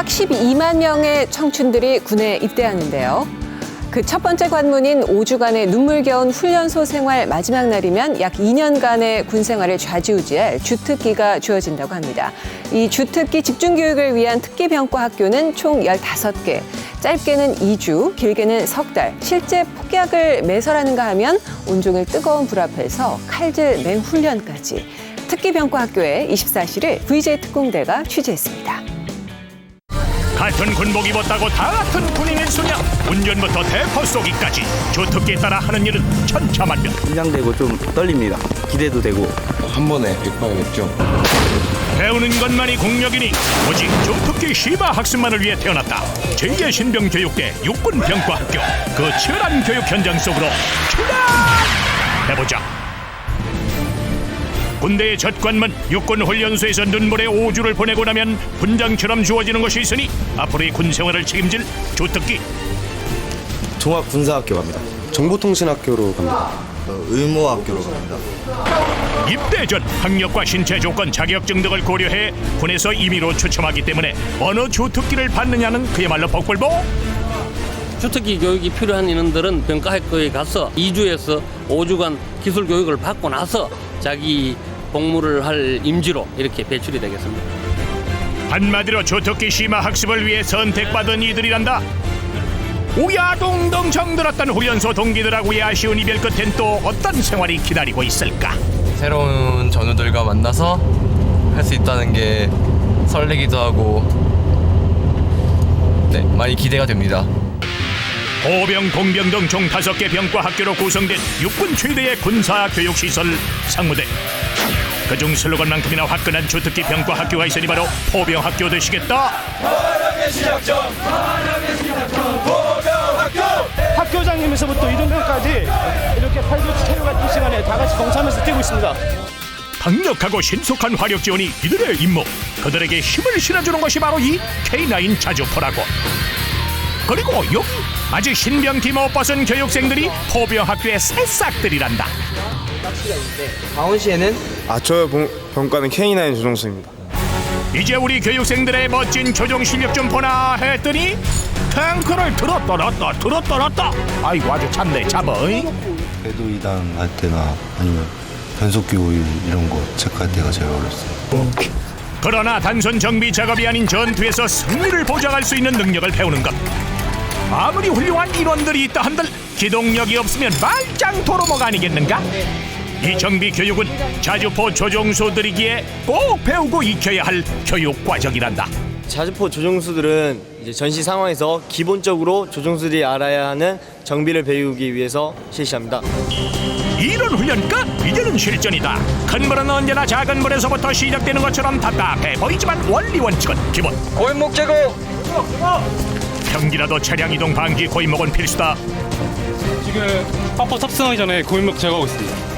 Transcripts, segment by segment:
약 12만 명의 청춘들이 군에 입대하는데요. 그 첫 번째 관문인 5주간의 눈물겨운 훈련소 생활 마지막 날이면 약 2년간의 군 생활을 좌지우지할 주특기가 주어진다고 합니다. 이 주특기 집중교육을 위한 특기병과 학교는 총 15개, 짧게는 2주, 길게는 석 달, 실제 폭약을 매설하는가 하면 온종일 뜨거운 불 앞에서 칼질 맹훈련까지. 특기병과 학교의 24시를 VJ 특공대가 취재했습니다. 같은 군복 입었다고 다 같은 군인인 소냐. 운전부터 대포 쏘기까지 주특기에 따라 하는 일은 천차만별. 긴장되고 좀 떨립니다. 기대도 되고. 한 번에 백발백중. 배우는 것만이 공력이니 오직 주특기 시마 학습만을 위해 태어났다. 제2신병교육대 육군병과학교. 그 치열한 교육 현장 속으로 출발해보자. 군대의 첫 관문 육군훈련소에서 눈물의 5주를 보내고 나면 훈장처럼 주어지는 것이 있으니 앞으로의 군생활을 책임질 주특기. 종합군사학교 갑니다. 정보통신학교로 갑니다. 의무학교로 갑니다. 입대 전 학력과 신체 조건, 자격증 등을 고려해 군에서 임의로 추첨하기 때문에 어느 주특기를 받느냐는 그야말로 복불복. 주특기 교육이 필요한 인원들은 병과학교에 가서 2주에서 5주간 기술 교육을 받고 나서 자기 복무를 할 임지로 이렇게 배출이 되겠습니다. 한마디로 주특기 심화 학습을 위해 선택받은 이들이란다. 오야동동 정들었던 훈련소 동기들하고의 아쉬운 이별 끝엔 또 어떤 생활이 기다리고 있을까? 새로운 전우들과 만나서 할 수 있다는 게 설레기도 하고 많이 기대가 됩니다. 보병, 공병 등 총 5개 병과 학교로 구성된 육군 최대의 군사교육시설 상무대. 그중 슬로건만큼이나 화끈한 주특기 병과 학교가 있으니 바로 포병학교 되시겠다. 학교장님에서부터 이등병까지 이렇게 팔도치 체류 같은 시간에 다 같이 동참해서 뛰고 있습니다. 강력하고 신속한 화력 지원이 이들의 임무. 그들에게 힘을 실어주는 것이 바로 이 K9 자주포라고. 그리고 여기 아직 신병티 못 벗은 교육생들이 포병학교의 새싹들이란다. 강원시에는 저 병과는 K9 조종수입니다. 이제 우리 교육생들의 멋진 조종 실력 좀 보나 했더니 탱크를 들었다 놨다. 아이고 아주 참네 잡어. 궤도 이동 할 때나 아니면 변속기 이런 거 체크할 때가 제일 어렵어요. 그러나 단순 정비 작업이 아닌 전투에서 승리를 보장할 수 있는 능력을 배우는 것. 아무리 훌륭한 인원들이 있다 한들 기동력이 없으면 말짱 도루묵 아니겠는가? 이 정비 교육은 자주포 조종수들이기에 꼭 배우고 익혀야 할 교육 과정이란다. 자주포 조종수들은 이제 전시 상황에서 기본적으로 조종수들이 알아야 하는 정비를 배우기 위해서 실시합니다. 이런 훈련 끝! 이제는 실전이다. 큰 물은 언제나 작은 물에서부터 시작되는 것처럼 답답해 보이지만 원리 원칙은 기본. 고인목 제거! 평기라도 차량 이동 방지 고인목은 필수다. 지금 파포 탑승하기 전에 고인목 제거하고 있습니다.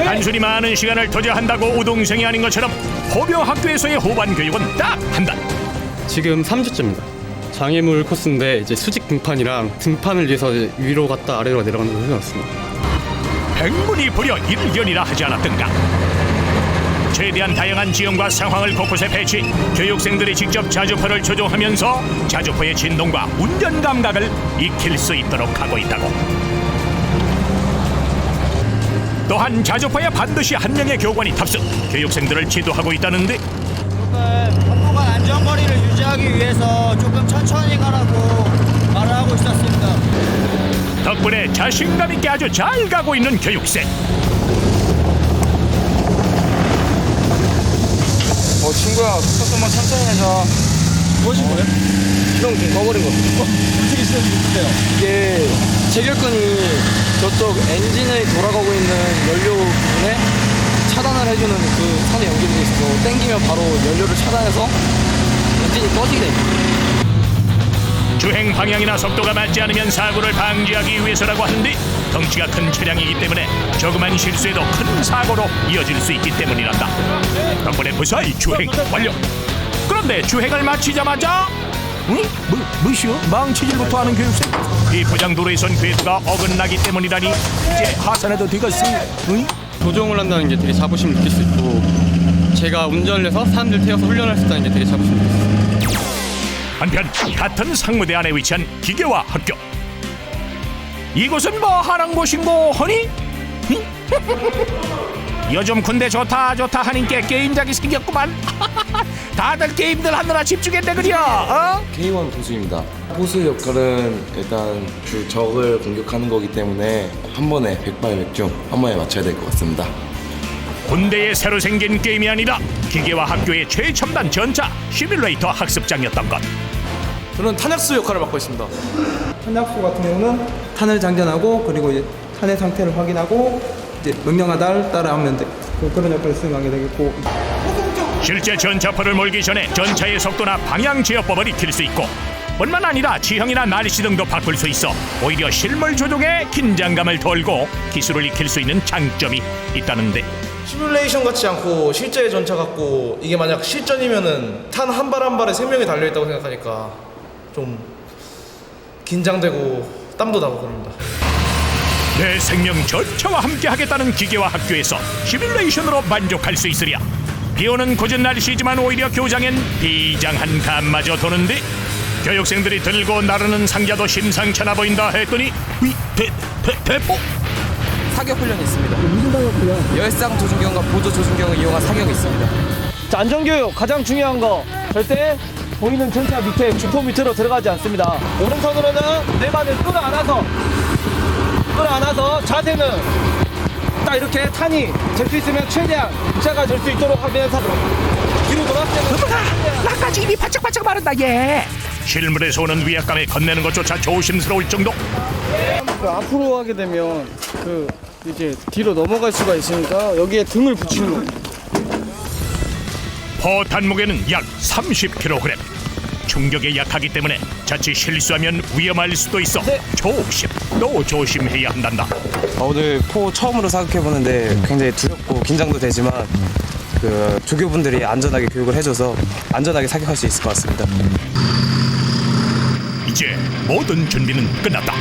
단순히 많은 시간을 투자한다고 우동생이 아닌 것처럼 포병학교에서의 후반 교육은 딱 한 달. 지금 3주째입니다. 장애물 코스인데 이제 수직 등판이랑 등판을 위해서 위로 갔다 아래로 내려가는 걸 해놨습니다. 백문이 불여 일견이라 하지 않았던가. 최대한 다양한 지형과 상황을 곳곳에 배치, 교육생들이 직접 자주포를 조종하면서 자주포의 진동과 운전 감각을 익힐 수 있도록 하고 있다고. 또한 자주포에 반드시 한 명의 교관이 탑승, 교육생들을 지도하고 있다는데 조금 안전거리를 유지하기 위해서 조금 천천히 가라고 말을 하고 있었습니다. 덕분에 자신감 있게 아주 잘 가고 있는 교육생. 친구야, 속도만 천천히 해줘. 무엇인 거예요? 시동 좀 꺼버린 거. 어떻게 시작해주세요? 이게 제결근이 저쪽 엔진을 돌아가고 있는 연료 부분에 차단을 해주는 그 선에 연결되어 있어서 땡기면 바로 연료를 차단해서 엔진이 꺼지게 됩니다. 주행 방향이나 속도가 맞지 않으면 사고를 방지하기 위해서라고 하는데 덩치가 큰 차량이기 때문에 조그만 실수에도 큰 사고로 이어질 수 있기 때문이란다. 덕분에 무사히 주행 완료. 그런데 주행을 마치자마자 뭐시오? 망치질부터 하는 교육생? 이 포장도로에선 궤도가 어긋나기 때문이라니 이제 하산해도 되겠어. 조종을 한다는 게 되게 자부심을 느낄 수 있고 제가 운전을 해서 사람들 태워서 훈련할 수 있다는 게 되게 자부심을 느낄 수 있어요. 한편 같은 상무대 안에 위치한 기계화 학교. 이곳은 뭐 하는 곳인고 허니? 요즘 군대 좋다 하니까 게임작이 생겼구만. 다들 게임들 하느라 집중했네 그려. K1 보수입니다. 보수 역할은 일단 그 적을 공격하는 거기 때문에 한 번에 100발 100중 한 번에 맞춰야 될 것 같습니다. 군대에 새로 생긴 게임이 아니라 기계화 학교의 최첨단 전차 시뮬레이터 학습장이었던 것. 저는 탄약수 역할을 맡고 있습니다. 탄약수 같은 경우는 탄을 장전하고 그리고 이제 탄의 상태를 확인하고 이제 명령하다를 따라하면 돼. 그런 역할을 수행하게 되겠고. 실제 전차포를 몰기 전에 전차의 속도나 방향 제어법을 익힐 수 있고 뿐만 아니라 지형이나 날씨 등도 바꿀 수 있어 오히려 실물 조종에 긴장감을 덜고 기술을 익힐 수 있는 장점이 있다는데, 시뮬레이션 같지 않고 실제 전차 같고 이게 만약 실전이면은 탄 한 발 한 발에 생명이 달려있다고 생각하니까 좀 긴장되고 땀도 나고 그럽니다. 내 생명 전차와 함께 하겠다는 기계화 학교에서 시뮬레이션으로 만족할 수 있으랴. 비오는 굳은 날씨지만 오히려 교장엔 비장한 감마저 도는데 교육생들이 들고 나르는 상자도 심상찮아 보인다 했더니 대포? 사격 훈련이 있습니다. 무슨 사격 훈련? 열상 조준경과 보조 조준경을 이용한 사격이 있습니다. 자, 안전교육 가장 중요한 거 절대 보이는 전차 밑에 주포 밑으로 들어가지 않습니다. 오른손으로는 내 발을 끌어안아서 자세는 딱 이렇게 탄이 될 수 있으면 최대한 입자가 될 수 있도록 하면서 뒤로 돌았을 때는 나까지 입이 바짝바짝 마른다 얘. 실물에서 오는 위압감에 건네는 것조차 조심스러울 정도. 앞으로 하게 되면 이제 뒤로 넘어갈 수가 있으니까 여기에 등을 붙이는 거예요. 포탄 무게는 약 30kg. 충격에 약하기 때문에 자칫 실수하면 위험할 수도 있어 또 조심해야 한단다. 오늘 포 처음으로 사격해보는데 굉장히 두렵고 긴장도 되지만 그 조교분들이 안전하게 교육을 해줘서 안전하게 사격할 수 있을 것 같습니다. 이제 모든 준비는 끝났다.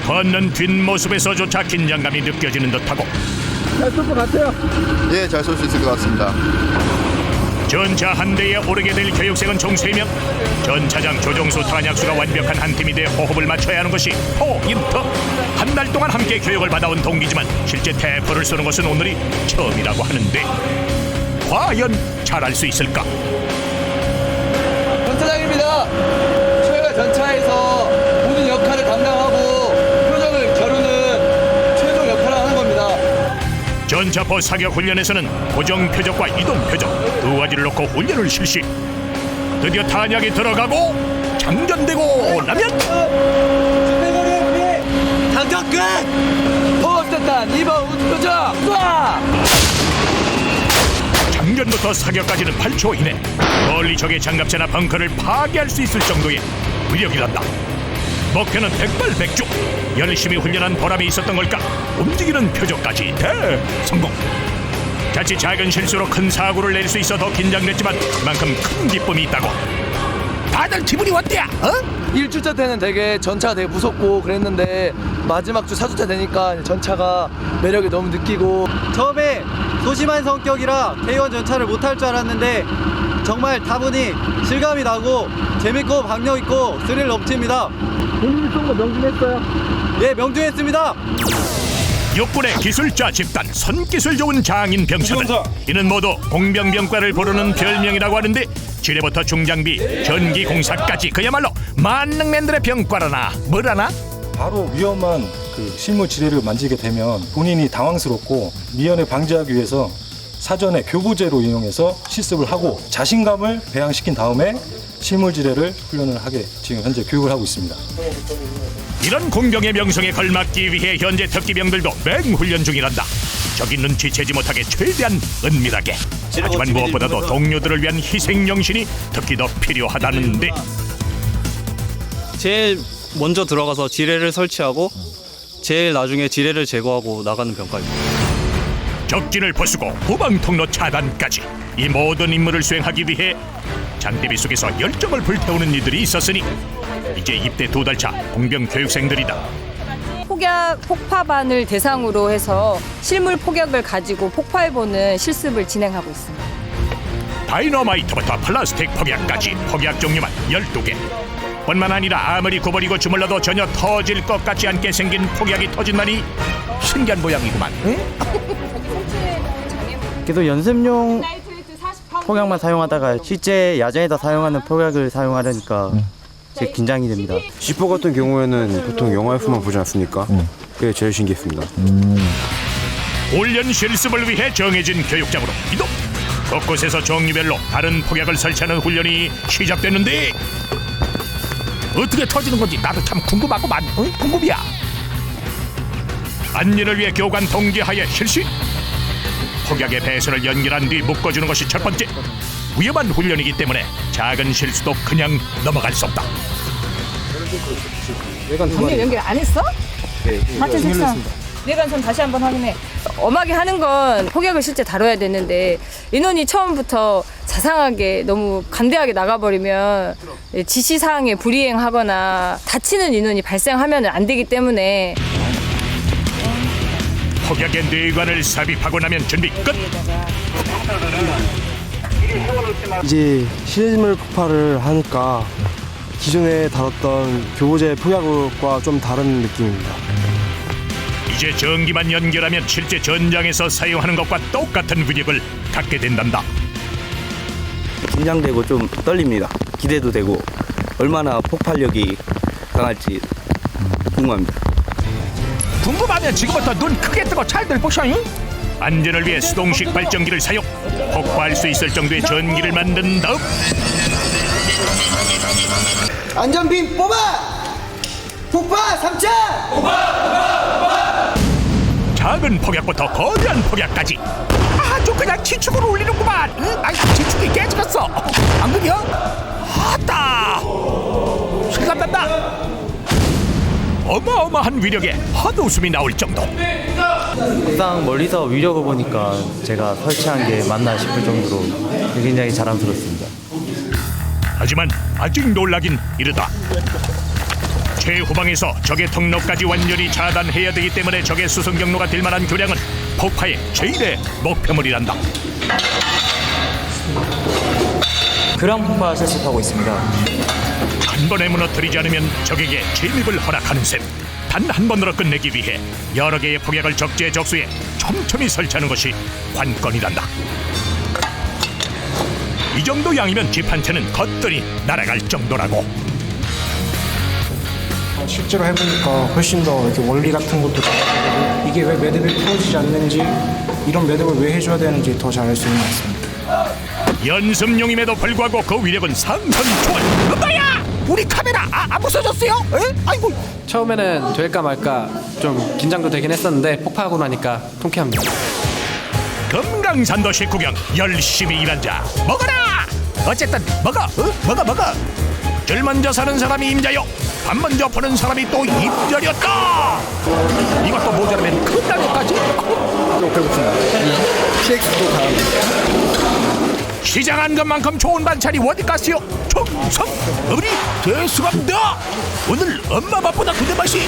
걷는 뒷모습에서조차 긴장감이 느껴지는 듯하고. 잘 쏠 것 같아요? 예, 잘 쏠 수 있을 것 같습니다. 전차 한 대에 오르게 될 교육생은 총 3명. 전차장, 조종수, 탄약수가 완벽한 한 팀이 돼 호흡을 맞춰야 하는 것이 포인트. 한 달 동안 함께 교육을 받아온 동기지만 실제 대포를 쏘는 것은 오늘이 처음이라고 하는데 과연 잘할 수 있을까? 전차장입니다. 저희가 전차에서 모든 역할을 담당하고 표적을 겨루는 최종 역할을 하는 겁니다. 전차포 사격 훈련에서는 고정 표적과 이동 표적 두 가지를 놓고 훈련을 실시. 드디어 탄약이 들어가고 장전되고 나면 장전 끝! 포업됐단 2번 우주표적 쏴! 장전부터 사격까지는 8초 이내. 멀리 적의 장갑차나 벙커를 파괴할 수 있을 정도의 위력이란다. 목표는 100발 100중. 열심히 훈련한 보람이 있었던 걸까? 움직이는 표적까지 대성공. 자칫 작은 실수로 큰 사고를 낼 수 있어 더 긴장됐지만 그만큼 큰 기쁨이 있다고. 다들 기분이 어때야? 1주차 때는 되게 전차가 되게 무섭고 그랬는데 마지막 주 4주차 되니까 전차가 매력이 너무 느끼고. 처음에 소심한 성격이라 K1 전차를 못할 줄 알았는데 정말 타보니 실감이 나고 재밌고 박력 있고 스릴 넘칩니다. 본인이 쏜 거 명중했어요? 예, 명중했습니다. 육군의 기술자 집단, 선기술 좋은 장인 병사들. 이는 모두 공병병과를 부르는 별명이라고 하는데 지뢰부터 중장비, 전기공사까지 그야말로 만능맨들의 병과라나 뭐라나? 바로 위험한 실무 지뢰를 만지게 되면 본인이 당황스럽고 미연에 방지하기 위해서 사전에 교부제로 이용해서 실습을 하고 자신감을 배양시킨 다음에 실물 지뢰를 훈련을 하게 지금 현재 교육을 하고 있습니다. 이런 공병의 명성에 걸맞기 위해 현재 특기병들도 맹훈련 중이란다. 적이 눈치채지 못하게 최대한 은밀하게. 하지만 무엇보다도 동료들을 위한 희생정신이 특히 더 필요하다는데, 제일 먼저 들어가서 지뢰를 설치하고 제일 나중에 지뢰를 제거하고 나가는 병과입니다. 적진을 부수고 후방 통로 차단까지 이 모든 임무를 수행하기 위해 장대비 속에서 열정을 불태우는 이들이 있었으니 이제 입대 2달차 공병 교육생들이다. 폭약 폭파반을 대상으로 해서 실물 폭약을 가지고 폭파해보는 실습을 진행하고 있습니다. 다이너마이트부터 플라스틱 폭약까지 폭약 종류만 12개. 뿐만 아니라 아무리 구부리고 주물러도 전혀 터질 것 같지 않게 생긴 폭약이 터진다니 신기한 모양이구만. 응? 계속 연습용 폭약만 사용하다가 실제 야전에다 사용하는 폭약을 사용하려니까 되게 긴장이 됩니다. C4 같은 경우에는 보통 영화에서만 보지 않습니까? 그게 제일 신기했습니다. 훈련 실습을 위해 정해진 교육장으로 이동. 곳곳에서 종류별로 다른 폭약을 설치하는 훈련이 시작됐는데 어떻게 터지는 건지 나도 참 궁금하고만. 응? 궁금이야. 안전을 위해 교관 동기하에 실시. 폭약의 배선을 연결한 뒤 묶어주는 것이 첫 번째. 위험한 훈련이기 때문에 작은 실수도 그냥 넘어갈 수 없다. 방금 연결 안 했어? 네, 같은 색상. 내관선 다시 한번 확인해. 엄하게 하는 건 폭약을 실제 다뤄야 되는데 인원이 처음부터 자상하게 너무 간대하게 나가버리면 지시사항에 불이행하거나 다치는 인원이 발생하면 안 되기 때문에 폭약의 뇌관을 삽입하고 나면 준비 끝. 이제 실물 폭발을 하니까 기존에 다뤘던 교보제 폭약과 좀 다른 느낌입니다. 이제 전기만 연결하면 실제 전장에서 사용하는 것과 똑같은 위력을 갖게 된단다. 긴장되고 좀 떨립니다. 기대도 되고 얼마나 폭발력이 강할지 궁금합니다. 궁금하면 지금부터 눈 크게 뜨고 잘들 보셔. 안전을 위해 수동식 발전기를 사용. 폭발할 수 있을 정도의 전기를 만든 다음 안전핀 뽑아! 폭파 3차! 작은 폭약부터 거대한 폭약까지 아주 그냥 지축으로 울리는구만. 아이 지축이 깨지겠어. 안 그려? 아따 실감난다. 어마어마한 위력에 헛웃음이 나올 정도. 막상 멀리서 위력을 보니까 제가 설치한 게 맞나 싶을 정도로 굉장히 자랑스럽습니다. 하지만 아직 놀라긴 이르다. 최후방에서 적의 통로까지 완전히 차단해야 되기 때문에 적의 수송 경로가 될 만한 교량은 폭파의 제1의 목표물이란다. 그랑 폭파 실습하고 있습니다. 한 번에 무너뜨리지 않으면 적에게 재립을 허락하는 셈. 단 한 번으로 끝내기 위해 여러 개의 폭약을 적재적소에 촘촘히 설치하는 것이 관건이란다. 이 정도 양이면 집 한 채는 거뜬히 날아갈 정도라고. 실제로 해보니까 훨씬 더 이렇게 원리 같은 것도 이게 왜 매듭이 풀어지지 않는지 이런 매듭을 왜 해줘야 되는지 더 잘 알 수 있는 것 같습니다. 연습용임에도 불구하고 그 위력은 상선초월. 엄마야! 우리 카메라 안 부서졌어요? 에? 아이고. 처음에는 될까 말까 좀 긴장도 되긴 했었는데 폭파하고 나니까 통쾌합니다. 금강산도 식후경 열심히 일한 자 먹어라. 어쨌든 먹어. 먹어. 줄 먼저 사는 사람이 임자요. 밥 먼저 푸는 사람이 또 임자였다. 이것도 모자라면 큰날 것까지. PX도 다음. 시장한 것만큼 좋은 반찬이 어디 갔어요? 총성 우리 대수감다. 오늘 엄마 밥보다 그대 맛이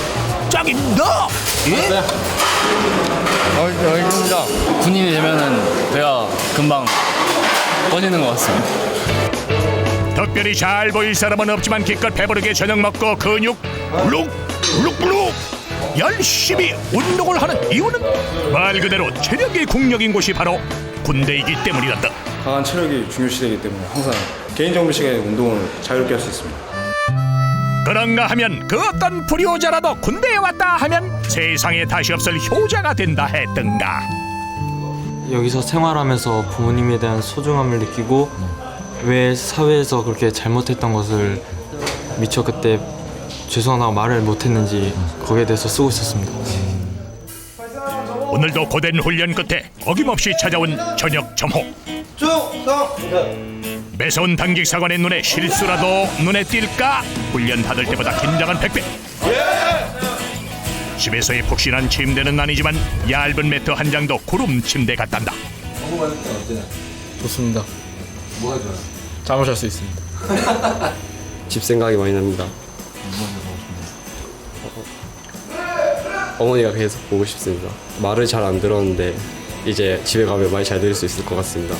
짱입니다. 예? 알겠습니다. 군인이 되면은 배가 금방 꺼지는 것 같습니다. 특별히 잘 보일 사람은 없지만 기껏 배부르게 저녁 먹고 근육 룩 열심히 운동을 하는 이유는 말 그대로 체력이 국력인 곳이 바로 군대이기 때문이란다. 강한 체력이 중요시되기 때문에 항상 개인정비 시간에 운동을 자유롭게 할 수 있습니다. 그런가 하면 그 어떤 불효자라도 군대에 왔다 하면 세상에 다시 없을 효자가 된다 했던가. 여기서 생활하면서 부모님에 대한 소중함을 느끼고 왜 사회에서 그렇게 잘못했던 것을 미처 그때 죄송하다고 말을 못했는지 거기에 대해서 쓰고 있었습니다. 오늘도 고된 훈련 끝에 어김없이 찾아온 저녁 점호. 매서운 당직 사관의 눈에 실수라도 눈에 띌까? 훈련 받을 때보다 긴장은 100배. 집에서의 푹신한 침대는 아니지만 얇은 매트 한 장도 구름 침대 같단다. 좋습니다. 뭐가 좋아요? 잠을 잘 수 있습니다. 집 생각이 많이 납니다. 어머니가 계속 보고 싶습니다. 말을 잘 안 들었는데 이제 집에 가면 말 잘 들을 수 있을 것 같습니다.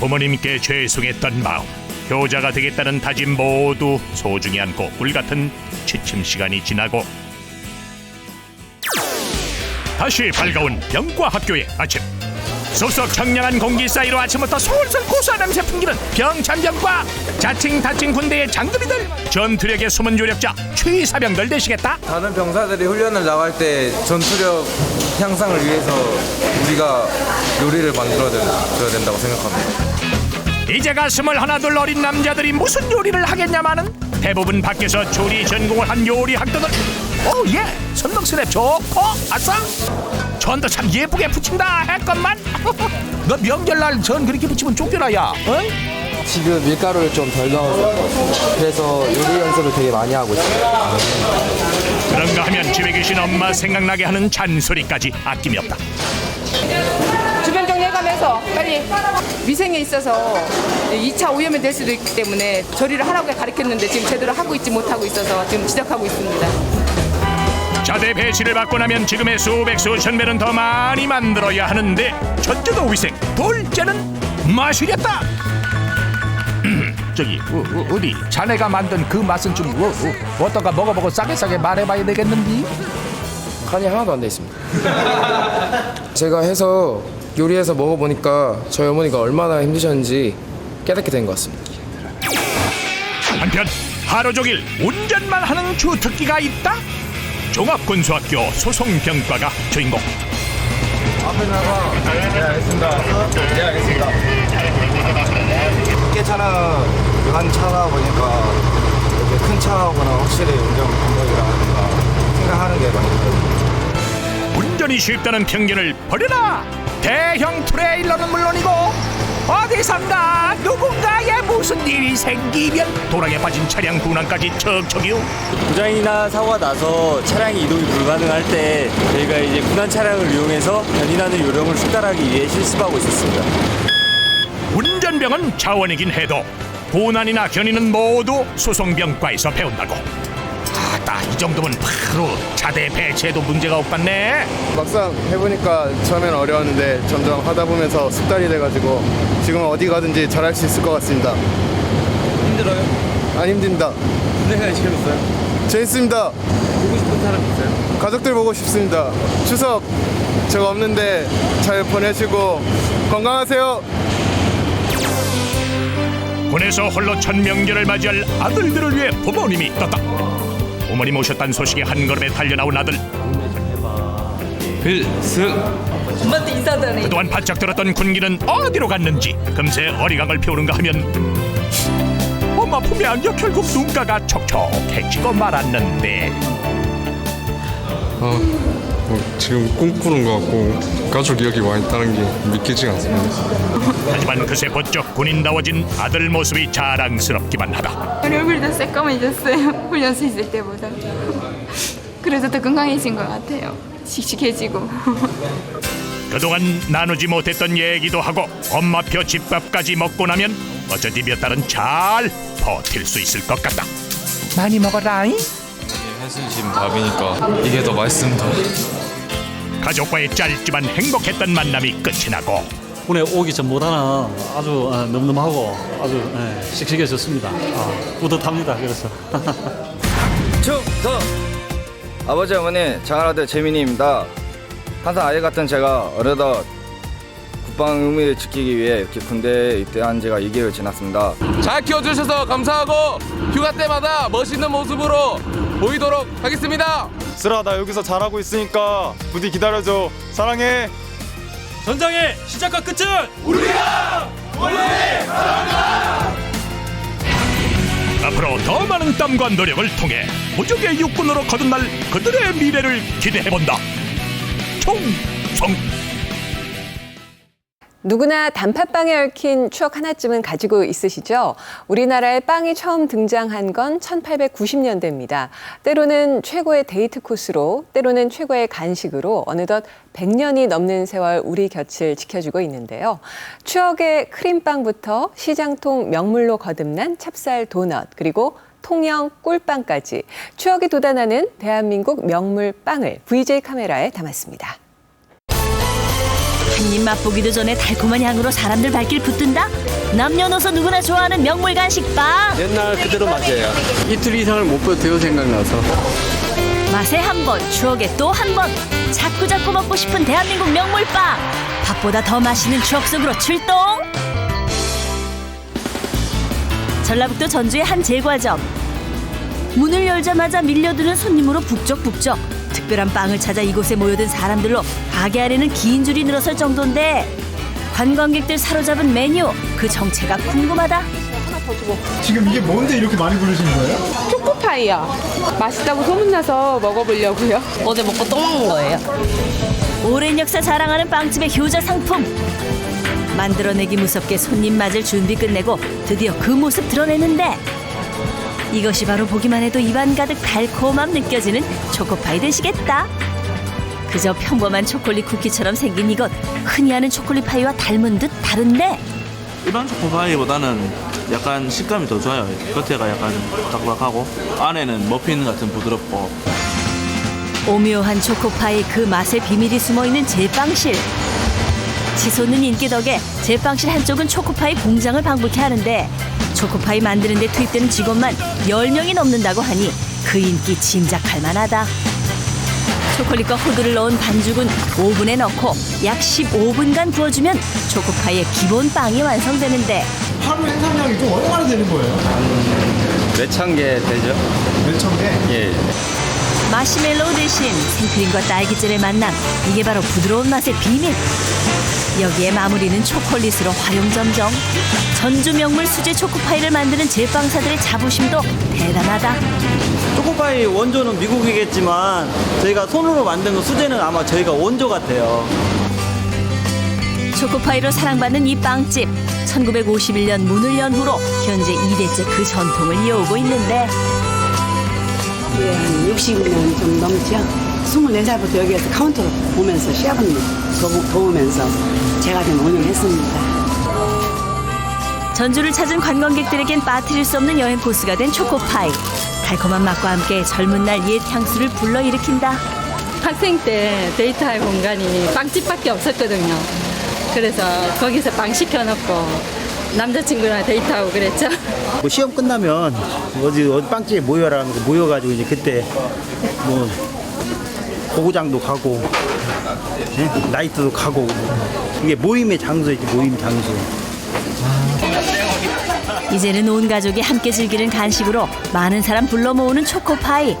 부모님께 죄송했던 마음, 효자가 되겠다는 다짐 모두 소중히 안고 꿀같은 취침 시간이 지나고 다시 밝아온 병과 학교의 아침. 쏙쏙 청량한 공기 사이로 아침부터 솔솔 고소한 냄새 풍기는 병찬병과 자칭 다칭 군대의 장군이들, 전투력의 숨은 요력자 취사병들 되시겠다. 다른 병사들이 훈련을 나갈 때 전투력 향상을 위해서 우리가 요리를 만들어줘야 된다고 생각합니다. 이제가 21 어린 남자들이 무슨 요리를 하겠냐마는 대부분 밖에서 조리 전공을 한 요리 학도들. 오예, 선명스냅 좋고 아싸. 전도 참 예쁘게 부친다 했건만. 너 명절날 전 그렇게 부치면 쫓겨나야. 지금 밀가루를 좀 덜 넣어서 그래서 요리 연습을 되게 많이 하고 있어요. 그런가 하면 집에 계신 엄마 생각나게 하는 잔소리까지 아낌이 없다. 주변 정리해가면서 빨리 위생에 있어서 2차 오염이 될 수도 있기 때문에 조리를 하라고 가르쳤는데 지금 제대로 하고 있지 못하고 있어서 지금 지적하고 있습니다. 자대 배치를 받고 나면 지금의 수백 수천 배는 더 많이 만들어야 하는데 첫째도 위생, 둘째는 맛이겠다. 저기 어디 자네가 만든 그 맛은 좀 어떤가 먹어보고 싸게 말해봐야 되겠는데. 간이 하나도 안 돼 있습니다. 제가 해서 요리해서 먹어보니까 저희 어머니가 얼마나 힘드셨는지 깨닫게 된 것 같습니다. 한편 하루 종일 운전만 하는 주특기가 있다. 종합군수학교 소송병과가 주인공. 앞에 나가. 네, 알겠습니다. 네, 알겠습니다. 꽤 한 차다 보니까 이렇게 큰 차거나 확실히 운전 방법이라든가 생각하는 게 많이 들어요. 운전이 쉽다는 편견을 버려라. 대형 트레일러는 물론이고 어디선가 누군가에 무슨 일이 생기면 도랑에 빠진 차량 군항까지 척척이요. 고장이나 사고가 나서 차량이 이동이 불가능할 때 저희가 이제 군한 차량을 이용해서 견인하는 요령을 숙달하기 위해 실습하고 있었습니다. 운전병은 자원이긴 해도 고난이나 견인은 모두 소송병과에서 배운다고. 아따, 이 정도면 바로 자대 배치에도 문제가 없겠네. 막상 해보니까 처음엔 어려웠는데 점점 하다 보면서 습관이 돼가지고 지금 어디 가든지 잘할 수 있을 것 같습니다. 힘들어요? 안 힘듭니다. 군대가 재밌어요? 재밌습니다. 보고 싶은 사람 있어요? 가족들 보고 싶습니다. 추석 제가 없는데 잘 보내시고 건강하세요. 군에서 홀로 첫 명절을 맞이할 아들들을 위해 부모님이 떴다. 부모님 오셨다는 소식에 한 걸음에 달려나온 아들. 필승. 엄마한테 인사하더니 그동안 바짝 들었던 군기는 어디로 갔는지 금세 어리광을 피우는가 하면 엄마 품에 안겨 결국 눈가가 촉촉해지고 말았는데. 지금 꿈꾸는 것 같고 가족이 여기 와 있다는 게 믿기지 않습니다. 하지만 그새 번쩍 군인다워진 아들 모습이 자랑스럽기만 하다. 우리 얼굴이 더 새까매졌어요. 훈련소 있을 때보다. 그래서 더 건강해진 것 같아요. 씩씩해지고. 그동안 나누지 못했던 얘기도 하고 엄마표 집밥까지 먹고 나면 어쩐지 몇 달은 잘 버틸 수 있을 것 같다. 많이 먹어라잉. 해수진 밥이니까 이게 더 맛있습니다. 가족과의 짧지만 행복했던 만남이 끝이 나고 군에 오기 전보다는 아주 늠름하고 아주 씩씩해졌습니다. 뿌듯합니다. 그래서 충성! 아버지 어머니 장할아들 재민이입니다. 항상 아이 같은 제가 어느덧 국방 의무를 지키기 위해 이렇게 군대에 입대한 지가 2개월 지났습니다. 잘 키워주셔서 감사하고 휴가 때마다 멋있는 모습으로 보이도록 하겠습니다. 쓰라, 나 여기서 잘하고 있으니까 부디 기다려줘. 사랑해. 전장의 시작과 끝은 우리가 사랑한다. 앞으로 더 많은 땀과 노력을 통해 무적의 육군으로 거듭날 그들의 미래를 기대해본다. 총성. 누구나 단팥빵에 얽힌 추억 하나쯤은 가지고 있으시죠? 우리나라에 빵이 처음 등장한 건 1890년대입니다. 때로는 최고의 데이트 코스로, 때로는 최고의 간식으로 어느덧 100년이 넘는 세월 우리 곁을 지켜주고 있는데요. 추억의 크림빵부터 시장통 명물로 거듭난 찹쌀 도넛, 그리고 통영 꿀빵까지 추억이 돋아나는 대한민국 명물 빵을 VJ 카메라에 담았습니다. 한입 맛보기도 전에 달콤한 향으로 사람들 발길 붙든다. 남녀노소 누구나 좋아하는 명물 간식빵. 옛날 그대로 맛이에요. 이틀 이상을 못 버텨요, 생각나서. 맛에 한 번, 추억에 또 한 번. 자꾸자꾸 먹고 싶은 대한민국 명물빵. 밥보다 더 맛있는 추억 속으로 출동. 전라북도 전주의 한 제과점. 문을 열자마자 밀려드는 손님으로 북적북적. 특별한 빵을 찾아 이곳에 모여든 사람들로 가게 안에는 긴 줄이 늘어설 정도인데 관광객들 사로잡은 메뉴, 그 정체가 궁금하다. 지금 이게 뭔데 이렇게 많이 부르신 거예요? 초코파이요. 맛있다고 소문나서 먹어보려고요. 어제 먹고 또 먹는 거예요. 오랜 역사 자랑하는 빵집의 효자 상품. 만들어내기 무섭게 손님 맞을 준비 끝내고 드디어 그 모습 드러내는데 이것이 바로 보기만 해도 입안 가득 달콤함 느껴지는 초코파이 되시겠다. 그저 평범한 초콜릿 쿠키처럼 생긴 이것, 흔히 하는 초콜릿 파이와 닮은 듯 다른데 일반 초코파이보다는 약간 식감이 더 좋아요. 겉에가 약간 딱딱하고 안에는 머핀 같은 부드럽고. 오묘한 초코파이 그 맛의 비밀이 숨어있는 제빵실. 치솟는 인기 덕에 제빵실 한쪽은 초코파이 공장을 방불케 하는데 초코파이 만드는 데 투입되는 직원만 10명이 넘는다고 하니 그 인기 짐작할 만하다. 초콜릿과 호두를 넣은 반죽은 오븐에 넣고 약 15분간 구워주면 초코파이의 기본 빵이 완성되는데 하루 생산량이 좀 얼마나 되는 거예요? 몇천 개 되죠? 몇천 개? 예. 마시멜로우 대신 생크림과 딸기젤의 만남, 이게 바로 부드러운 맛의 비밀. 여기에 마무리는 초콜릿으로 활용점정. 전주 명물 수제 초코파이를 만드는 제빵사들의 자부심도 대단하다. 초코파이 원조는 미국이겠지만 저희가 손으로 만든 거 수제는 아마 저희가 원조 같아요. 초코파이로 사랑받는 이 빵집. 1951년 문을 연 후로 현재 2대째 그 전통을 이어오고 있는데 예, 60년 좀 넘죠. 24살부터 여기에서 카운터로 보면서 시합은 도우면서 제가 좀 운영했습니다. 전주를 찾은 관광객들에겐 빠뜨릴 수 없는 여행 코스가 된 초코파이. 달콤한 맛과 함께 젊은 날 옛 향수를 불러일으킨다. 학생 때 데이트할 공간이 빵집밖에 없었거든요. 그래서 거기서 빵 시켜놓고 남자친구랑 데이트하고 그랬죠. 뭐 시험 끝나면 어디 빵집에 모여라 하면서 모여가지고 이제 그때 뭐 고구장도 가고 나이트도 가고 이게 모임의 장소이지, 모임 장소. 이제는 온 가족이 함께 즐기는 간식으로 많은 사람 불러 모으는 초코파이.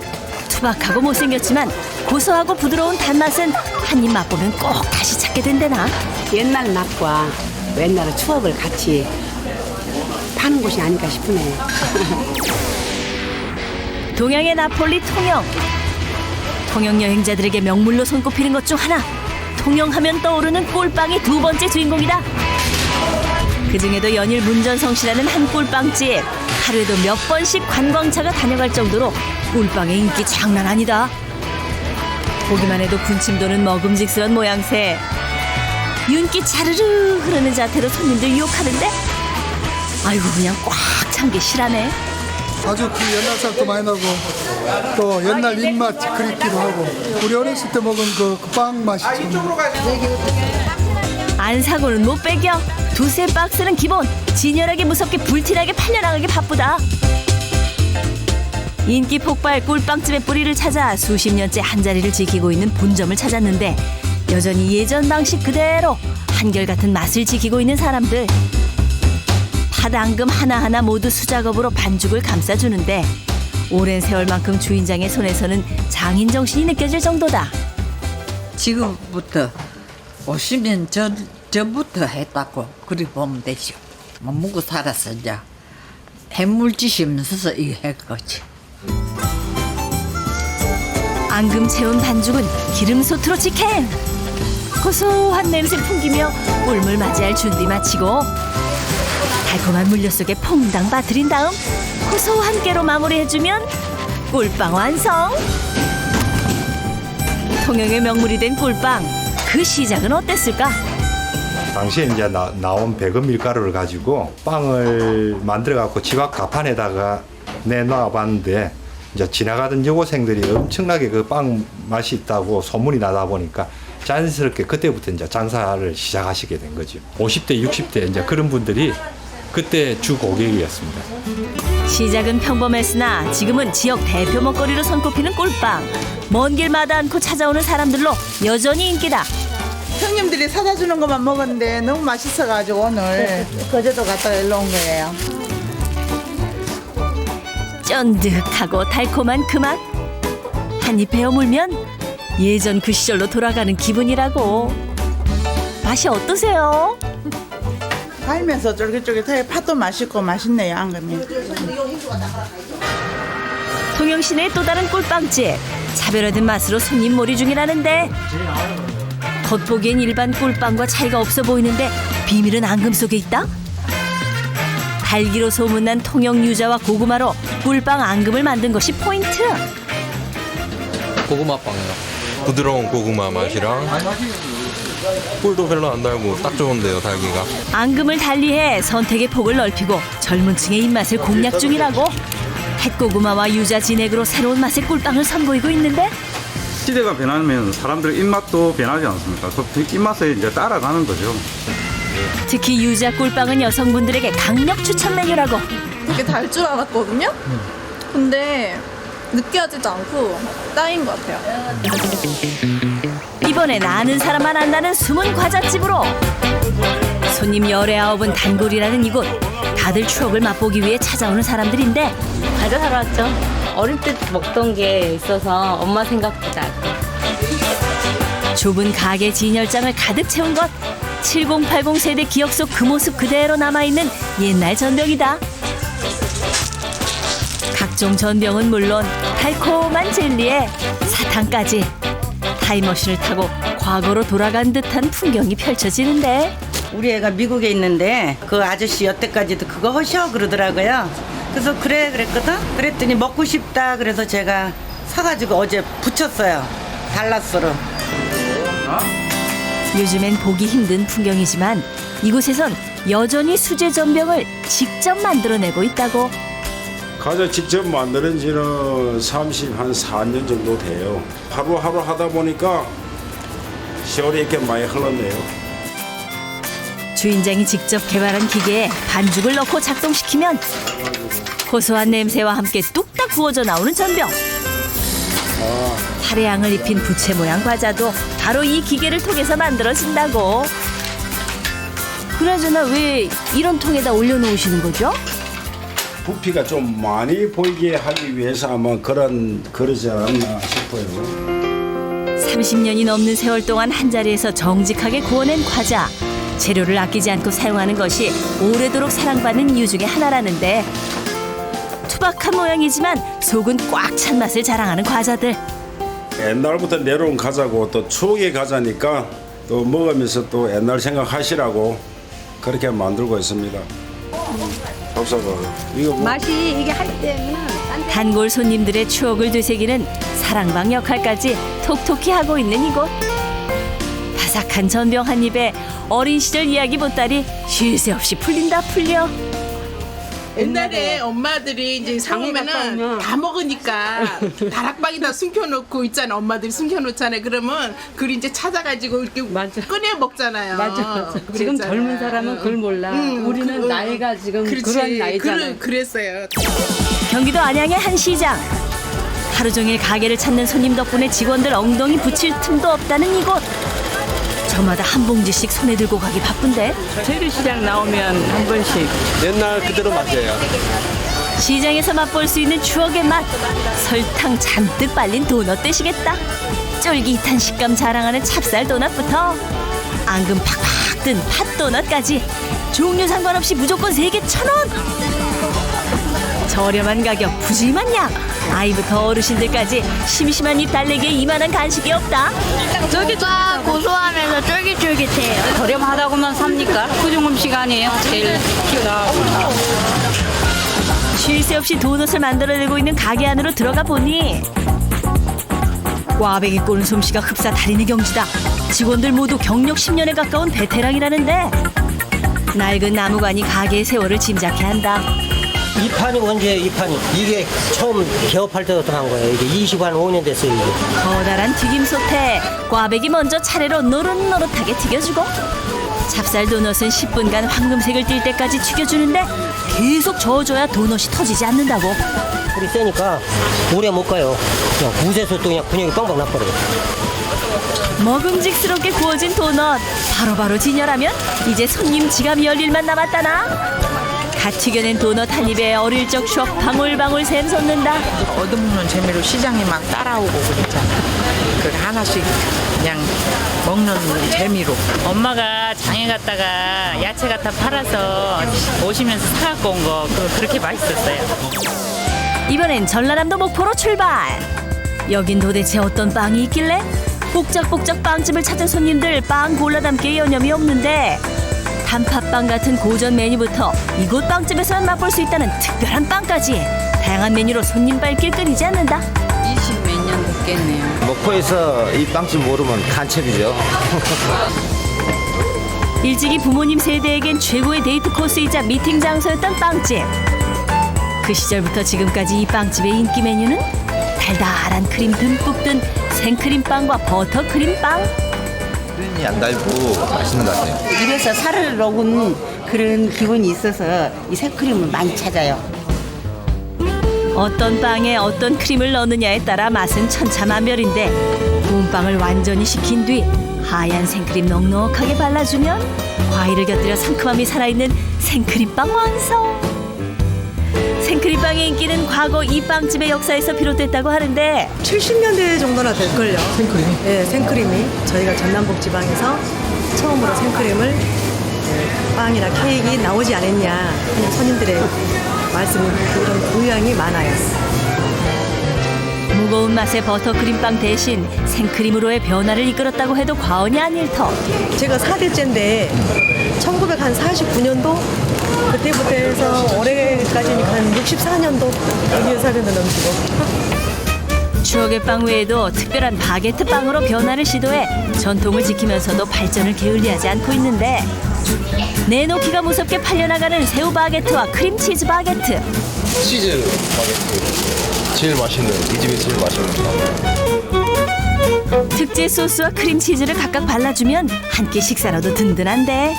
투박하고 못생겼지만 고소하고 부드러운 단맛은 한 입 맛보면 꼭 다시 찾게 된다나. 옛날 맛과 옛날의 추억을 같이 파는 곳이 아닐까 싶으네요. 동양의 나폴리 통영. 통영 여행자들에게 명물로 손꼽히는 것 중 하나. 통영하면 떠오르는 꿀빵이 두 번째 주인공이다. 그중에도 연일 문전성시라는 한 꿀빵집. 하루에도 몇 번씩 관광차가 다녀갈 정도로 꿀빵의 인기 장난 아니다. 보기만 해도 군침 도는 먹음직스런 모양새. 윤기 차르르 흐르는 자태로 손님들 유혹하는데 아이고 그냥 꽉 찬 게 실하네. 아주 그 옛날 살도 많이 나고 또 옛날 입맛 그립기도 하고 우리 어렸을 때 먹은 그 빵 맛이 좀. 안 사고는 못 빼겨. 두세 박스는 기본. 진열하게 무섭게 불티나게 팔려나가기 바쁘다. 인기 폭발 꿀빵집의 뿌리를 찾아 수십 년째 한자리를 지키고 있는 본점을 찾았는데 여전히 예전 방식 그대로 한결같은 맛을 지키고 있는 사람들. 팥,앙금 하나하나 모두 수작업으로 반죽을 감싸주는데 오랜 세월만큼 주인장의 손에서는 장인 정신이 느껴질 정도다. 지금부터 50년 전부터 했다고 그리 보면 되죠. 먹고 살았어 이제. 해물짓이 없어서 이거 했거지. 앙금 채운 반죽은 기름솥으로 직행. 고소한 냄새 풍기며 꿀물 맞이할 준비 마치고 달콤한 물엿 속에 퐁당 빠뜨린 다음 고소한 깨로 마무리해주면 꿀빵 완성. 통영의 명물이 된 꿀빵. 그 시작은 어땠을까? 당시에 이제 나온 배금 밀가루를 가지고 빵을 만들어 갖고 집 앞 가판에다가 내놔 봤는데 이제 지나가던 여고생들이 엄청나게 그 빵 맛이 있다고 소문이 나다 보니까 자연스럽게 그때부터 이제 장사를 시작하시게 된 거죠. 50대, 60대 이제 그런 분들이 그때 주 고객이었습니다. 시작은 평범했으나 지금은 지역 대표 먹거리로 손꼽히는 꿀빵. 먼 길마다 않고 찾아오는 사람들로 여전히 인기다. 형님들이 사다 주는 것만 먹었는데 너무 맛있어가지고 오늘 거제도 갔다 일로 온 거예요. 쫀득하고 달콤한 그 맛. 한 입 베어 물면 예전 그 시절로 돌아가는 기분이라고. 맛이 어떠세요? 달면서 쫄깃쫄깃해. 팥도 맛있고 맛있네요. 앙금이. 통영시내 또 다른 꿀빵집. 차별화된 맛으로 손님 몰이 중이라는데 겉보기엔 일반 꿀빵과 차이가 없어 보이는데 비밀은 앙금 속에 있다? 달기로 소문난 통영 유자와 고구마로 꿀빵 앙금을 만든 것이 포인트. 고구마빵이요. 부드러운 고구마 맛이랑 꿀도 별로 안 달고 딱 좋은데요, 달기가. 앙금을 달리해 선택의 폭을 넓히고 젊은 층의 입맛을 공략 중이라고. 햇고구마와 유자 진액으로 새로운 맛의 꿀빵을 선보이고 있는데 시대가 변하면 사람들의 입맛도 변하지 않습니까? 그 입맛에 이제 따라가는 거죠. 특히 유자 꿀빵은 여성분들에게 강력 추천 메뉴라고. 되게 달 줄 알았거든요? 근데 느끼하지도 않고 딱인 것 같아요. 이번엔 아는 사람만 안다는 숨은 과자집으로. 손님 19은 단골이라는 이곳. 다들 추억을 맛보기 위해 찾아오는 사람들인데 과자 사러 왔죠. 어릴 때 먹던 게 있어서 엄마 생각도 나고. 좁은 가게 진열장을 가득 채운 것. 7080 세대 기억 속 그 모습 그대로 남아있는 옛날 전병이다. 각종 전병은 물론 달콤한 젤리에 사탕까지. 타임머신을 타고 과거로 돌아간 듯한 풍경이 펼쳐지는데 우리 애가 미국에 있는데 그 아저씨 여태까지도 그거 하셔 그러더라고요. 그래서 그래 그랬거든. 그랬더니 먹고 싶다 그래서 제가 사가지고 어제 부쳤어요. 달라스로. 요즘엔 보기 힘든 풍경이지만 이곳에선 여전히 수제 전병을 직접 만들어내고 있다고. 과자 직접 만드는 지는 4년 정도 돼요. 하루하루 하다 보니까 세월이 이렇게 많이 흘렀네요. 주인장이 직접 개발한 기계에 반죽을 넣고 작동시키면 고소한 냄새와 함께 뚝딱 구워져 나오는 전병. 화려함을 입힌 부채 모양 과자도 바로 이 기계를 통해서 만들어진다고. 그나저나 왜 이런 통에다 올려놓으시는 거죠? 부피가 좀 많이 보이게 하기 위해서 아마 그러지 않았나 싶어요. 30년이 넘는 세월 동안 한자리에서 정직하게 구워낸 과자. 재료를 아끼지 않고 사용하는 것이 오래도록 사랑받는 이유 중에 하나라는데 투박한 모양이지만 속은 꽉 찬 맛을 자랑하는 과자들. 옛날부터 내려온 과자고 또 추억의 과자니까 또 먹으면서 또 옛날 생각하시라고 그렇게 만들고 있습니다. 감사가 이거 뭐. 맛이 이게 할 때는 단골 손님들의 추억을 되새기는 사랑방 역할까지 톡톡히 하고 있는 이곳. 바삭한 전병 한 입에 어린 시절 이야기 보따리 쉴 새 없이 풀린다 풀려. 옛날에 엄마들이 이제 사오면은 다 먹으니까 다락방에다 숨겨놓고 있잖아. 엄마들이 숨겨놓잖아요. 그러면 그걸 이제 찾아가지고 이렇게 꺼내 먹잖아요. 맞아. 지금 젊은 사람은 그걸 몰라. 우리는 나이가 지금 그런 나이잖아. 그랬어요. 경기도 안양의 한 시장. 하루 종일 가게를 찾는 손님 덕분에 직원들 엉덩이 붙일 틈도 없다는 이곳. 저마다 한 봉지씩 손에 들고 가기 바쁜데 재래시장 나오면 한 번씩 옛날 그대로 맛이에요. 시장에서 맛볼 수 있는 추억의 맛. 설탕 잔뜩 발린 도넛 되시겠다. 쫄깃한 식감 자랑하는 찹쌀 도넛부터 앙금 팍팍 든 팥도넛까지 종류 상관없이 무조건 3개 1,000원. 저렴한 가격 푸짐한 양. 아이부터 어르신들까지 심심한 입 달래기에 이만한 간식이 없다. 쫄깃쫄깃 고소하면서 쫄깃쫄깃해요. 저렴하다고만 삽니까? 후중 음식 아니에요? 제일 튀어나오고. 쉴 새 없이 도넛을 만들어내고 있는 가게 안으로 들어가 보니 꽈배기 꼬는 솜씨가 흡사 달인의 경지다. 직원들 모두 경력 10년에 가까운 베테랑이라는데 낡은 나무관이 가게의 세월을 짐작해 한다. 이 판이 언제 이 판이 이게 처음 개업할 때부터 한 거예요. 이게 25년 됐어요. 이게. 커다란 튀김솥에 꽈배기 먼저 차례로 노릇노릇하게 튀겨주고 찹쌀 도넛은 10분간 황금색을 띨 때까지 튀겨주는데 계속 저어줘야 도넛이 터지지 않는다고. 불이 세니까 오래 못 가요. 그냥 붓에서 또 그냥 근육이 빵빵 나버려요. 먹음직스럽게 구워진 도넛 바로바로 진열하면 이제 손님 지갑 열 일만 남았다나. 갓 튀겨낸 도넛 한 입에 어릴 적 추억 방울방울 샘솟는다. 얻어먹는 재미로 시장에 막 따라오고 그랬잖아. 그 하나씩 그냥 먹는 재미로. 엄마가 장에 갔다가 야채 갖다 팔아서 오시면서 사갖고 온 거 그렇게 맛있었어요. 이번엔 전라남도 목포로 출발. 여긴 도대체 어떤 빵이 있길래? 복작복작 빵집을 찾은 손님들 빵 골라 담기에 여념이 없는데 단팥빵 같은 고전 메뉴부터 이곳 빵집에서만 맛볼 수 있다는 특별한 빵까지 다양한 메뉴로 손님 발길 끊이지 않는다. 20몇 년 됐겠네요. 목포에서 이 빵집 모르면 간첩이죠. 일찍이 부모님 세대에겐 최고의 데이트 코스이자 미팅 장소였던 빵집. 그 시절부터 지금까지 이 빵집의 인기 메뉴는 달달한 크림 듬뿍 든 생크림빵과 버터크림빵. 크림이 안 달고 맛있는 것 같아요. 입에서 살을 녹은 그런 기분이 있어서 이 생크림을 많이 찾아요. 어떤 빵에 어떤 크림을 넣느냐에 따라 맛은 천차만별인데 구운 빵을 완전히 식힌 뒤 하얀 생크림 넉넉하게 발라주면 과일을 곁들여 상큼함이 살아있는 생크림빵 완성. 생크림빵의 인기는 과거 이 빵집의 역사에서 비롯됐다고 하는데 70년대 정도나 될걸요. 생크림이? 네, 생크림이 저희가 전남북 지방에서 처음으로 생크림을 빵이나 케이크 나오지 않았냐 하는 손님들의 말씀이 그런 의향이 많아요. 무거운 맛의 버터크림빵 대신 생크림으로의 변화를 이끌었다고 해도 과언이 아닐 터. 제가 4대째인데 1949년도 그때부터 해서 올해까지니까 한 64년도 여기 사는 음식이고. 추억의 빵 외에도 특별한 바게트 빵으로 변화를 시도해 전통을 지키면서도 발전을 게을리하지 않고 있는데 내놓기가 무섭게 팔려나가는 새우 바게트와 크림치즈 바게트. 치즈 바게트 제일 맛있는 이 집이 제일 맛있는 특제 소스와 크림치즈를 각각 발라주면 한 끼 식사로도 든든한데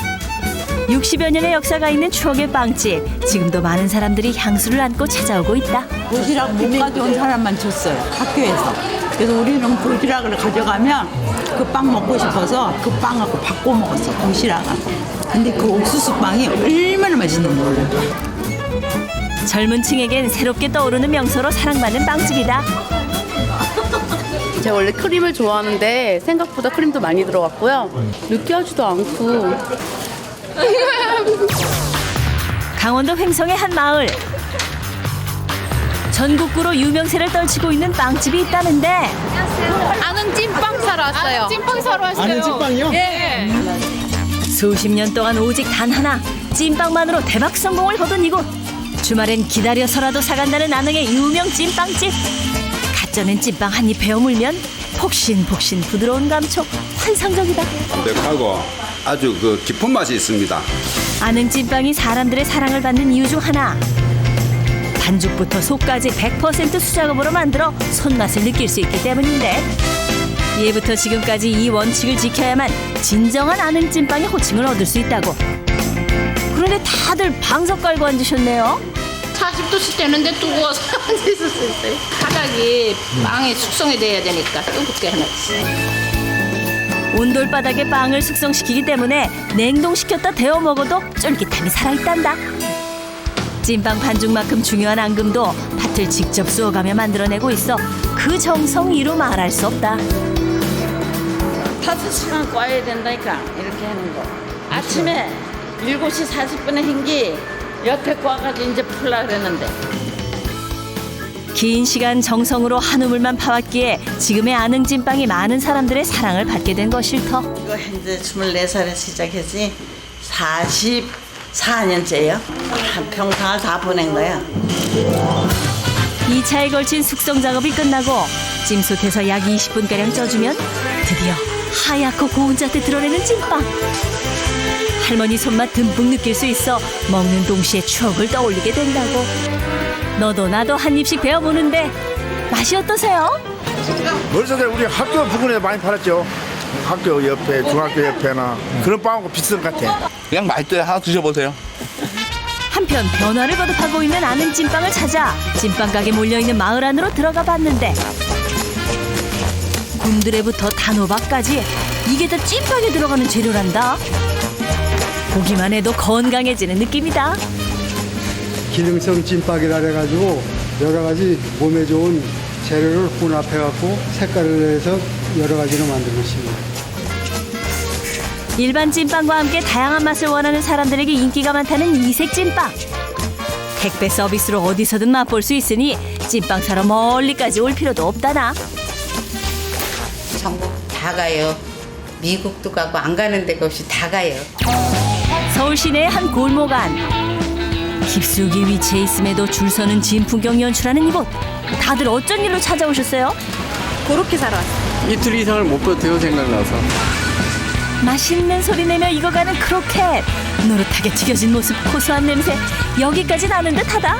60여 년의 역사가 있는 추억의 빵집. 지금도 많은 사람들이 향수를 안고 찾아오고 있다. 도시락 못 가져온 사람만 줬어요. 학교에서. 그래서 우리는 도시락을 가져가면 그 빵 먹고 싶어서 그 빵하고 바꿔 먹었어. 도시락하고. 근데 그 옥수수 빵이 얼마나 맛있는 몰라. 젊은 층에겐 새롭게 떠오르는 명소로 사랑받는 빵집이다. 제가 원래 크림을 좋아하는데 생각보다 크림도 많이 들어갔고요. 느끼하지도 않고. 강원도 횡성의 한 마을. 전국구로 유명세를 떨치고 있는 빵집이 있다는데 아는 찐빵 사러 왔어요. 아는 찐빵 사러 왔어요. 아는 찐빵이요? 예. 수십 년 동안 오직 단 하나 찐빵만으로 대박 성공을 거둔 이곳. 주말엔 기다려서라도 사간다는 안흥의 유명 찐빵집. 갓 쪄낸 찐빵 한 입 베어 물면 폭신폭신 부드러운 감촉 환상적이다. 하고 아주 그 깊은 맛이 있습니다. 안흥 찐빵이 사람들의 사랑을 받는 이유 중 하나. 반죽부터 속까지 100% 수작업으로 만들어 손맛을 느낄 수 있기 때문인데 예부터 지금까지 이 원칙을 지켜야만 진정한 안흥 찐빵의 호칭을 얻을 수 있다고. 그런데 다들 방석 깔고 앉으셨네요. 40도씩 되는데 뜨거워서 앉아있었을 때. 바닥이 빵이 숙성이 돼야 되니까 뜨겁게 해놨지. 온돌바닥에 빵을 숙성시키기 때문에 냉동시켰다 데워 먹어도 쫄깃함이 살아있단다. 찐빵 반죽만큼 중요한 앙금도 밭을 직접 쑤어가며 만들어내고 있어 그 정성 이루 말할 수 없다. 5시간 꽈야 된다니까 이렇게 하는 거. 아침에 7시 40분에 한기 옆에 꽈가지고 이제 풀라 그랬는데. 긴 시간 정성으로 한 우물만 파왔기에 지금의 안흥 찐빵이 많은 사람들의 사랑을 받게 된 것일 터. 이거 현재 24살에 시작했지 44년째예요. 평생을 다 보낸 거야. 2차에 걸친 숙성 작업이 끝나고 찜솥에서 약 20분가량 쪄주면 드디어 하얗고 고운 잣대 드러내는 찐빵. 할머니 손맛 듬뿍 느낄 수 있어 먹는 동시에 추억을 떠올리게 된다고. 너도 나도 한 입씩 배워보는데 맛이 어떠세요? 머릿속에 우리 학교 부근에 많이 팔았죠. 학교 옆에, 중학교 옆에나 그런 빵하고 비슷한 것 같아. 그냥 맛있어요. 하나 드셔보세요. 한편 변화를 거듭하고 있는 아는 찐빵을 찾아 찐빵 가게 몰려있는 마을 안으로 들어가 봤는데 곤드레부터 단호박까지 이게 다 찐빵에 들어가는 재료란다. 보기만 해도 건강해지는 느낌이다. 기능성 찐빵이라 해가지고 여러 가지 몸에 좋은 재료를 혼합해갖고 색깔을 내서 여러 가지로 만들고 있습니다. 일반 찐빵과 함께 다양한 맛을 원하는 사람들에게 인기가 많다는 이색 찐빵. 택배 서비스로 어디서든 맛볼 수 있으니 찐빵 사러 멀리까지 올 필요도 없다나. 전국 다 가요. 미국도 가고 안 가는 데가 없이 다 가요. 서울 시내의 한 골목 안. 깊숙이 위치해 있음에도 줄 서는 진풍경 연출하는 이곳. 다들 어쩐 일로 찾아오셨어요? 고로케 사러 왔어요. 이틀 이상을 못 버텨요, 생각나서. 맛있는 소리 내며 익어가는 크로켓. 노릇하게 튀겨진 모습, 고소한 냄새. 여기까지 나는 듯하다.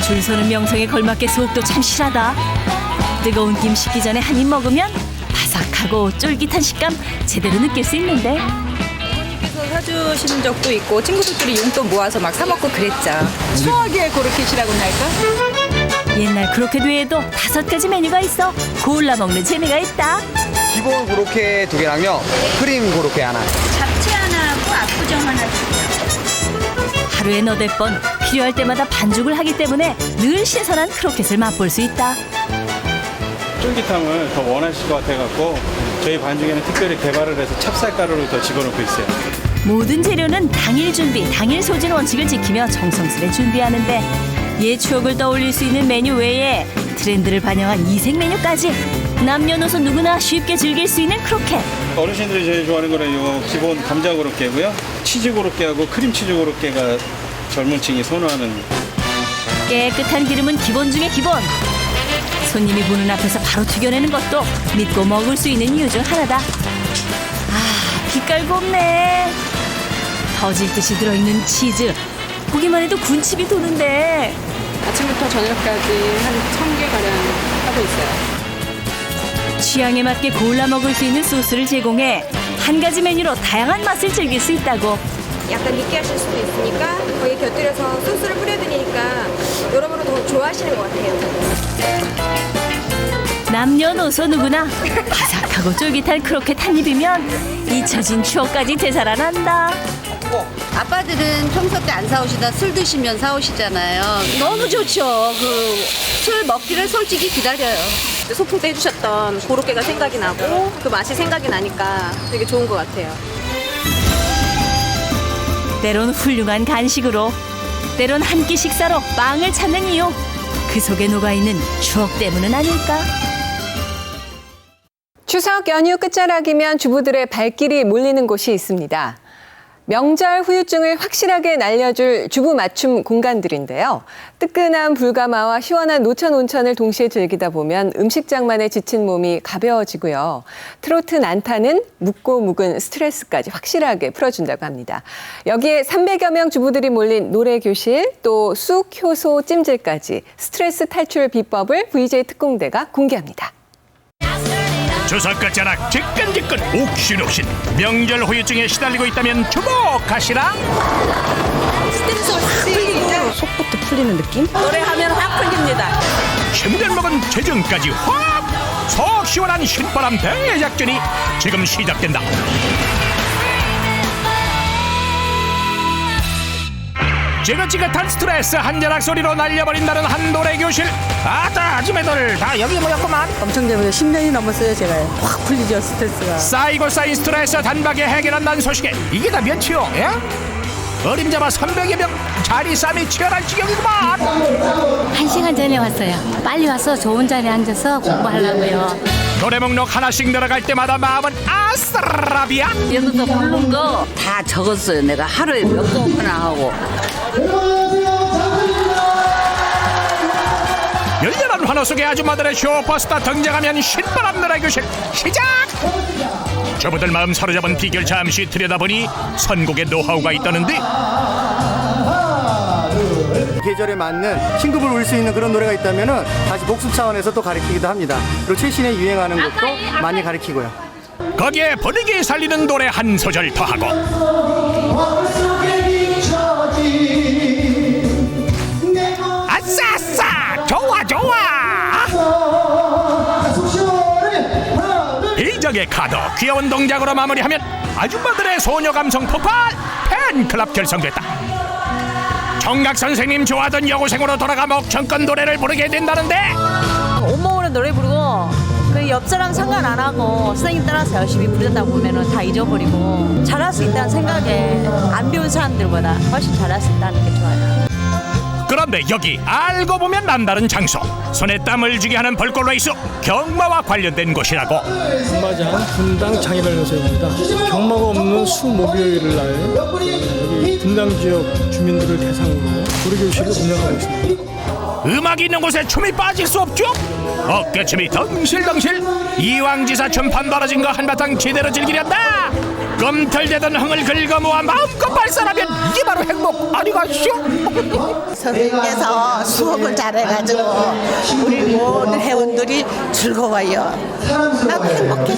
줄 서는 명성에 걸맞게 속도 참 실하다. 뜨거운 김 식기 전에 한 입 먹으면 바삭하고 쫄깃한 식감 제대로 느낄 수 있는데. 사주신 적도 있고 친구들끼리 용돈 모아서 막 사 먹고 그랬죠. 추억의 고로케시라고나 할까? 옛날 크로켓 외에도 5가지 메뉴가 있어 골라 먹는 재미가 있다. 기본 고로케 2개랑요. 크림 고로케 하나. 잡채 하나하고 압구정 하나 주세요. 하루에 8번 필요할 때마다 반죽을 하기 때문에 늘 신선한 크로켓을 맛볼 수 있다. 쫄깃함을 더 원하실 것 같아갖고 저희 반죽에는 특별히 개발을 해서 찹쌀가루를 더 집어넣고 있어요. 모든 재료는 당일 준비, 당일 소진 원칙을 지키며 정성스레 준비하는데 옛 추억을 떠올릴 수 있는 메뉴 외에 트렌드를 반영한 이색 메뉴까지 남녀노소 누구나 쉽게 즐길 수 있는 크로켓. 어르신들이 제일 좋아하는 거는 이거 기본 감자 고로케고요. 치즈 고로케하고 크림치즈 고로케가 젊은 층이 선호하는. 깨끗한 기름은 기본 중에 기본. 손님이 보는 앞에서 바로 튀겨내는 것도 믿고 먹을 수 있는 이유 중 하나다. 아, 빛깔 곱네. 터질 듯이 들어있는 치즈. 보기만 해도 군침이 도는데. 아침부터 저녁까지 한 1000개 가량 하고 있어요. 취향에 맞게 골라 먹을 수 있는 소스를 제공해 한 가지 메뉴로 다양한 맛을 즐길 수 있다고. 약간 느끼하실 수도 있으니까 거기 곁들여서 소스를 뿌려드리니까 여러모로 더 좋아하시는 것 같아요. 남녀노소 누구나 바삭하고 쫄깃한 크로켓 한 입이면 잊혀진 추억까지 되살아난다. 아빠들은 평소 때 안 사오시다 술 드시면 사오시잖아요. 너무 좋죠. 술 먹기를 솔직히 기다려요. 소풍 때 해주셨던 고로케가 생각이 나고 그 맛이 생각이 나니까 되게 좋은 것 같아요. 때론 훌륭한 간식으로, 때론 한 끼 식사로 빵을 찾는 이유. 그 속에 녹아있는 추억 때문은 아닐까? 추석 연휴 끝자락이면 주부들의 발길이 몰리는 곳이 있습니다. 명절 후유증을 확실하게 날려줄 주부 맞춤 공간들인데요. 뜨끈한 불가마와 시원한 노천 온천을 동시에 즐기다 보면 음식장만에 지친 몸이 가벼워지고요. 트로트 난타는 묵고 묵은 스트레스까지 확실하게 풀어준다고 합니다. 여기에 300여 명 주부들이 몰린 노래교실, 또 쑥, 효소, 찜질까지 스트레스 탈출 비법을 VJ 특공대가 공개합니다. 추석 끝자락 지끈지끈 옥신옥신 명절 후유증에 시달리고 있다면 주목하시라. 스트레스가 확 풀리고 속부터 풀리는 느낌? 노래하면 확 풀립니다. 힘들 먹은 체중까지 확! 속 시원한 신바람 대작전이 지금 시작된다. 지긋지긋한 스트레스 한 자락 소리로 날려버린다는 한 노래교실. 아따 아줌매들 다 여기 모였구만. 엄청 재밌어요. 10년이 넘었어요. 제가 확 풀리죠. 스트레스가. 쌓이고 쌓인 스트레스 단박에 해결한다는 소식에 이게 다 몇이요? 예? 어림잡아 300여 명 자리 싸움이 치열한 지경이구만. 1시간 전에 왔어요. 빨리 와서 좋은 자리에 앉아서 공부하려고요. 노래 목록 하나씩 늘어갈 때마다 마음은 아싸라비야. 여기서 부른 거 다 적었어요. 내가 하루에 몇 곡이나 하고. 열렬한 환호 속에 아줌마들의 쇼버스타 등장하면 신바람 노래교실 시작. 주부들 마음 사로잡은 비결 잠시 들여다보니 선곡의 노하우가 있다는데 계절에 맞는 신급을 울 수 있는 그런 노래가 있다면은 다시 복습 차원에서 또 가르치기도 합니다. 그리고 최신에 유행하는 것도 많이 가르치고요. 거기에 분위기 살리는 노래 한 소절 더하고 아싸 좋아 비적의 카드 귀여운 동작으로 마무리하면 아줌마들의 소녀 감성 폭발 팬클럽 결성됐다. 정각 선생님 좋아하던 여고생으로 돌아가 목청껏 노래를 부르게 된다는데 온몸으로 노래 부르고 그 옆사람 상관 안 하고 선생님 따라서 열심히 부르다 보면은 다 잊어버리고 잘할 수 있다는 생각에 안 배운 사람들보다 훨씬 잘할 수 있다는 게 좋아요. 그런데 여기 알고 보면 남다른 장소 손에 땀을 쥐게 하는 볼골레이스 경마와 관련된 곳이라고. 군마장 분당 장애발견소입니다. 경마가 없는 수 목요일 날 여기 분당 지역 주민들을 대상으로 고래교실을 운영하고 있습니다. 음악이 있는 곳에 춤이 빠질 수 없죠. 어깨춤이 덩실덩실 이왕지사 춤판 벌어진 거 한바탕 제대로 즐기렸다. 꿈틀대던 흥을 긁어모아 마음껏 발산하면 이게 바로 행복 아니가시오? 선생님께서 수업을 잘해가지고 우리 모든 회원들이 즐거워요. 나도 행복해.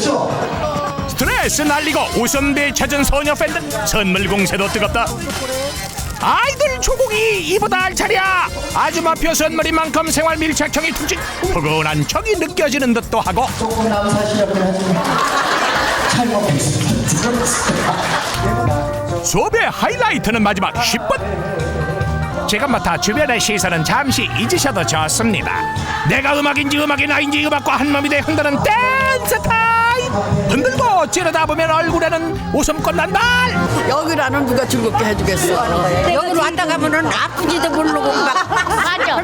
스트레스 날리고 웃음배 찾은 소녀 팬들 선물 공세도 뜨겁다. 아이들 조국이 이보다 알차리야. 아주마표 선물인 만큼 생활 밀착형이 툭직 포근한 척이 느껴지는 듯도 하고. 수업의 하이라이트는 마지막 10분. 지금부터 주변의 시선은 잠시 잊으셔도 좋습니다. 내가 음악인지 음악이 나인지 음악과 한몸이 돼 흔드는 댄스 타임. 흔들고 찌르다 보면 얼굴에는 웃음꽃 난발. 여기라는 누가 즐겁게 해주겠어. 여기로 왔다 가면은 아프지도 모르고 막 맞아.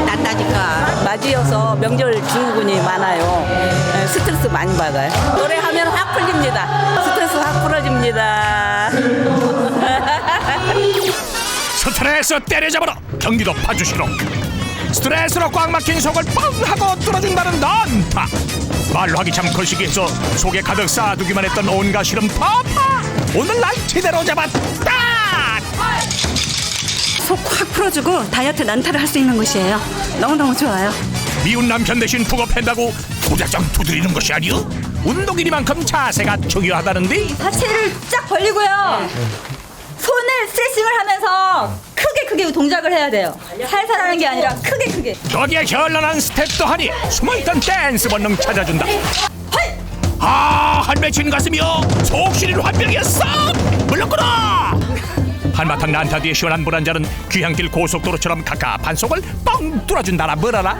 난다니까. 맞이어서 명절 증후군이 많아요. 스트레스 많이 받아요. 노래하면 확 풀립니다. 스트레스 확 풀어집니다. 스트레스 때려잡으러 경기도 파주시로 스트레스로 꽉 막힌 속을 뻥 하고 뚫어준다는 난타. 말로 하기 참 거시기해서 속에 가득 쌓아두기만 했던 온갖 시름 파파 오늘날 제대로 잡았다. 속 확 풀어주고 다이어트 난타를 할 수 있는 곳이에요. 너무너무 좋아요. 미운 남편 대신 푹업 팬다고 도자장 두드리는 것이 아니오. 운동이니만큼 자세가 중요하다는데. 하체를 쫙 벌리고요. 손을 스트레칭을 하면서 크게 동작을 해야 돼요. 살살 하는 게 아니라 크게. 거기에 현란한 스텝도 하니 숨어있던 댄스 본능 찾아준다. 아, 한맺힌 가슴이여 속 시린 환병이었어. 물렀구나. 한바탕 난타 뒤에 시원한 물 한 잔은 귀향길 고속도로처럼 갑갑한 속을 뻥 뚫어준다라 뭐라라.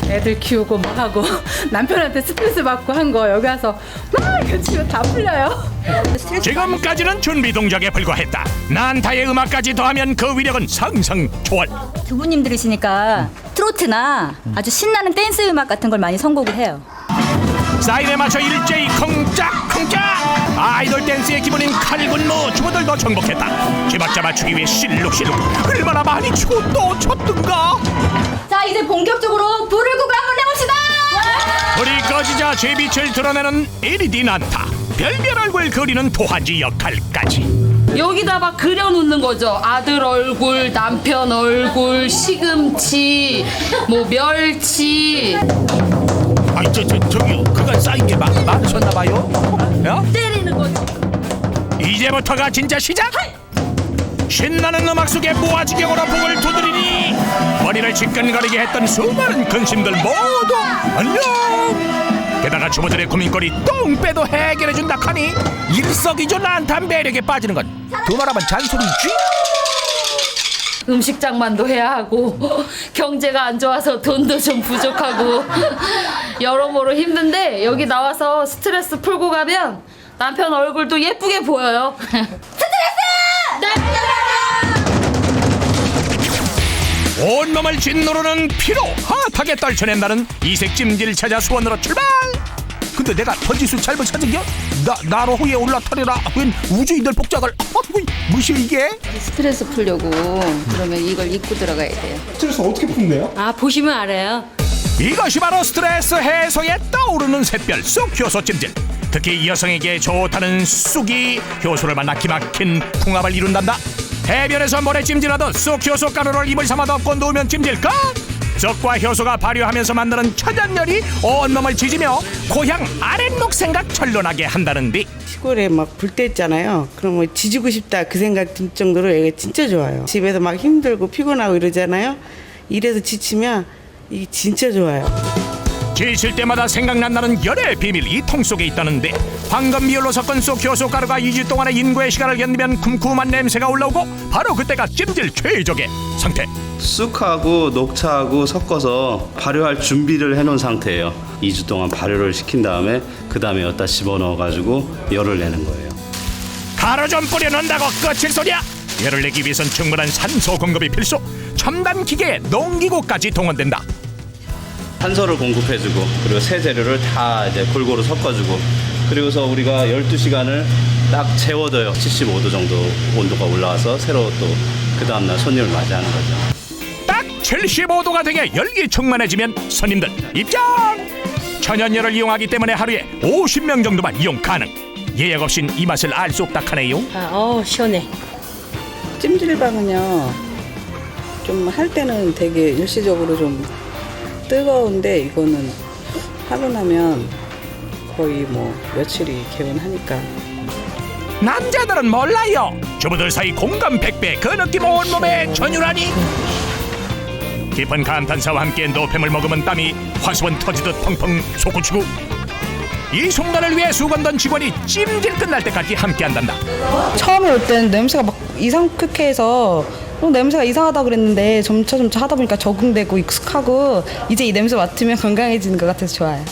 애들 키우고 뭐 하고 남편한테 스트레스 받고 한 거 여기 와서 막 이렇게 치면 다 풀려요. 지금까지는 준비 동작에 불과했다. 난타의 음악까지 더하면 그 위력은 상상 초월. 두부님 들으시니까 트로트나 아주 신나는 댄스 음악 같은 걸 많이 선곡을 해요. 사인에 맞춰 일제히 쿵짝쿵짝. 아이돌 댄스의 기본인 칼군무 주부들도 정복했다. 기박자 맞추기 위해 실룩실룩 얼마나 많이 추고 또 췄던가. 자, 이제 본격적으로 불을 끄고 한번 해봅시다. 불이 꺼지자 제 빛을 드러내는 LED 난타. 별별 얼굴 그리는 도화지 역할까지. 여기다 막 그려놓는 거죠. 아들 얼굴, 남편 얼굴, 시금치, 뭐 멸치. 아이 저기요 그간 쌓인 게 많으셨나봐요. 때리는 거죠. 이제부터가 진짜 시작. 신나는 음악 속에 무아지경으로 북을 두드리니 머리를 지끈거리게 했던 수많은 근심들 모두 안녕. 게다가 주부들의 고민거리 똥 빼도 해결해준다 하니 일석이조 난타 매력에 빠지는 건 두말하면 잔소리지. 음식 장만도 해야 하고 경제가 안 좋아서 돈도 좀 부족하고 여러모로 힘든데 여기 나와서 스트레스 풀고 가면 남편 얼굴도 예쁘게 보여요. 온몸을 짓누르는 피로 핫하게 떨쳐낸다는 이색 찜질 찾아 수원으로 출발. 근데 내가 번지수 잘못 찾은겨? 나로 후에 올라타리라 웬 우주인들 복장을. 무시 이게? 스트레스 풀려고 그러면 이걸 입고 들어가야 돼요. 스트레스 어떻게 푸는데요? 아, 보시면 알아요. 이것이 바로 스트레스 해소에 떠오르는 샛별 쏙 효소 찜질. 특히 여성에게 좋다는 쑥이 효소를 만나 기막힌 궁합을 이룬단다. 해변에서 모래 찜질하듯 쑥 효소 가루를 입을 삼아 덮고 누우면 찜질까? 쑥과 효소가 발효하면서 만드는 천연열이 온몸을 지지며 고향 아랫목 생각 절로나게 한다는데. 시골에 막 불 때 있잖아요. 그럼 뭐 지지고 싶다 그 생각 들 정도로 얘가 진짜 좋아요. 집에서 막 힘들고 피곤하고 이러잖아요. 일해서 지치면 이게 진짜 좋아요. 지칠 때마다 생각난다는 열의 비밀 이 통 속에 있다는데, 황금 비율로 섞은 쑥 효소 가루가 2주 동안의 인고의 시간을 견디면 쿰쿰한 냄새가 올라오고 바로 그때가 찜질 최적의 상태. 쑥하고 녹차하고 섞어서 발효할 준비를 해놓은 상태예요. 2주 동안 발효를 시킨 다음에 그 다음에 여기다 집어넣어가지고 열을 내는 거예요. 가루 좀 뿌려놓는다고 끝일 소리야. 열을 내기 위해선 충분한 산소 공급이 필수. 첨단 기계에 농기구까지 동원된다. 산소를 공급해주고 그리고 새 재료를 다 이제 골고루 섞어주고 그리고서 우리가 12시간을 딱 재워둬요. 75도 정도 온도가 올라와서 새로 또 그 다음날 손님을 맞이하는 거죠. 딱 75도가 되게 열기 충만해지면 손님들 입장! 천연열을 이용하기 때문에 하루에 50명 정도만 이용 가능. 예약 없인 이 맛을 알 수 없다 하네요. 시원해. 찜질방은요 좀 할 때는 되게 일시적으로 좀 뜨거운데 이거는 하고 나면 거의 뭐 며칠이 개운하니까. 남자들은 몰라요. 주부들 사이 공감 100배 그 느낌 온몸에 전율하니. 깊은 감탄사와 함께 노폐물 머금은 땀이 화수분 터지듯 펑펑 솟구치고 이 순간을 위해 수건던 직원이 찜질 끝날 때까지 함께한단다. 처음에 올 때는 냄새가 막 이상크해서 냄새가 이상하다 그랬는데 점차 하다 보니까 적응되고 익숙하고 이제 이 냄새 맡으면 건강해지는 것 같아서 좋아요.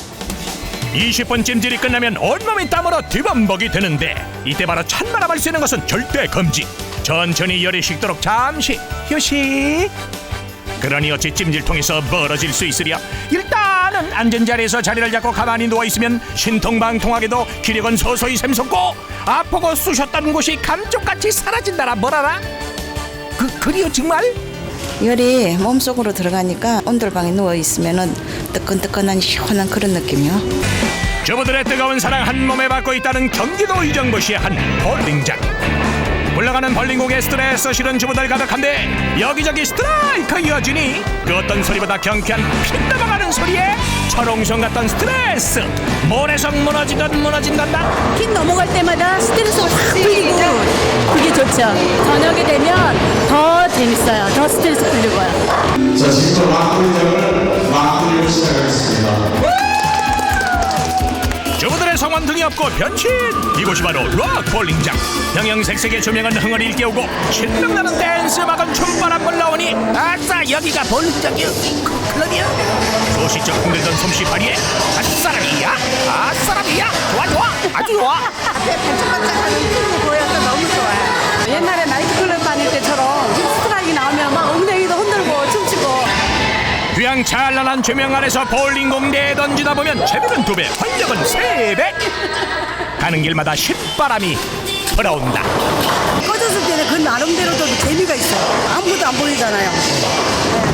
20분 찜질이 끝나면 온몸이 땀으로 뒤범벅이 되는데 이때 바로 찬바람을 쐬는 것은 절대 금지. 천천히 열이 식도록 잠시 휴식. 그러니 어찌 찜질통에서 멀어질 수 있으랴. 일단은 앉은 자리에서 자리를 잡고 가만히 누워있으면 신통방통하게도 기력은 서서히 샘솟고 아프고 쑤셨다는 곳이 감쪽같이 사라진다라 뭐라라. 그리요 정말? 열이 몸속으로 들어가니까 온돌방에 누워있으면 뜨끈뜨끈한 시원한 그런 느낌이요. 주부들의 뜨거운 사랑 한 몸에 받고 있다는 경기도 의정부시의 한 볼링장. 올라가는 볼링공에 스트레스 실은 주부들 가득한데 여기저기 스트라이크 이어지니 그 어떤 소리보다 경쾌한 피 넘어가는 소리에 철옹성 같던 스트레스 모래성 무너진단다. 핀 넘어갈 때마다 스트레스가 확 풀리고 그게 좋죠. 저녁에 되면 더 재밌어요. 더 스트레스 풀리고요. 자, 지금 막걸리장을 막걸리로 시작하겠습니다. 주부들의 성원 등이 없고 변신. 이곳이 바로 락볼링장. 형형색색의 조명은 흥을 일깨우고 신명나는 댄스 음악은 춤바람 올라오니 아싸 여기가 볼링장이야 클럽이야. 소시적 흔들던 솜씨 발휘에 아싸람이야 좋아 아주 좋아. 앞에 반짝반짝하는 피부 보여서 너무 좋아요. 옛날에 나이트클럽 다닐 때처럼 스트라이크 나오면 막 엉덩이도 흔들고 춤추고. 휘황찬란한 조명 아래서 볼링공 내던지다 보면 재미는 2배 활력은 3배. 가는 길마다 신바람이 불어온다. 꺼졌을 때는 그 나름대로도 재미가 있어요. 아무것도 안 보이잖아요.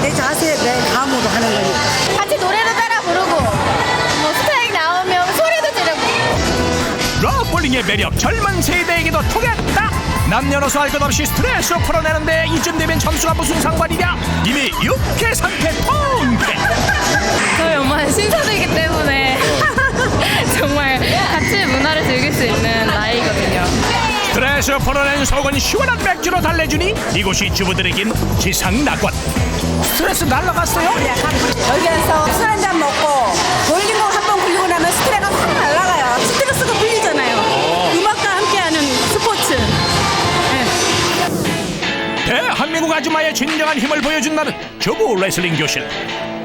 내 자세, 내 감으로 하는 거니까. 같이 노래도 따라 부르고 뭐 스트라이크 나오면 소리도 지르고. 락볼링의 매력 젊은 세대에게도 통했다. 남녀노소 할 것 없이 스트레스 풀어내는데 이쯤 되면 점수가 무슨 상관이냐. 이미 6회 상태 통쾌. 저희 엄마는 신사들이기 때문에 정말 같이 문화를 즐길 수 있는 나이거든요. 스트레스 풀어낸 속은 시원한 맥주로 달래주니 이곳이 주부들에겐 지상낙원. 스트레스 날라갔어요? 여기에서 술 한잔 먹고 볼링공 한번 굴리고 나면 스트레스가 확 날아가요. 스트레스가 풀리잖아요. 음악과 함께하는 스포츠. 대한민국 아줌마의 진정한 힘을 보여준다는 주부 레슬링 교실.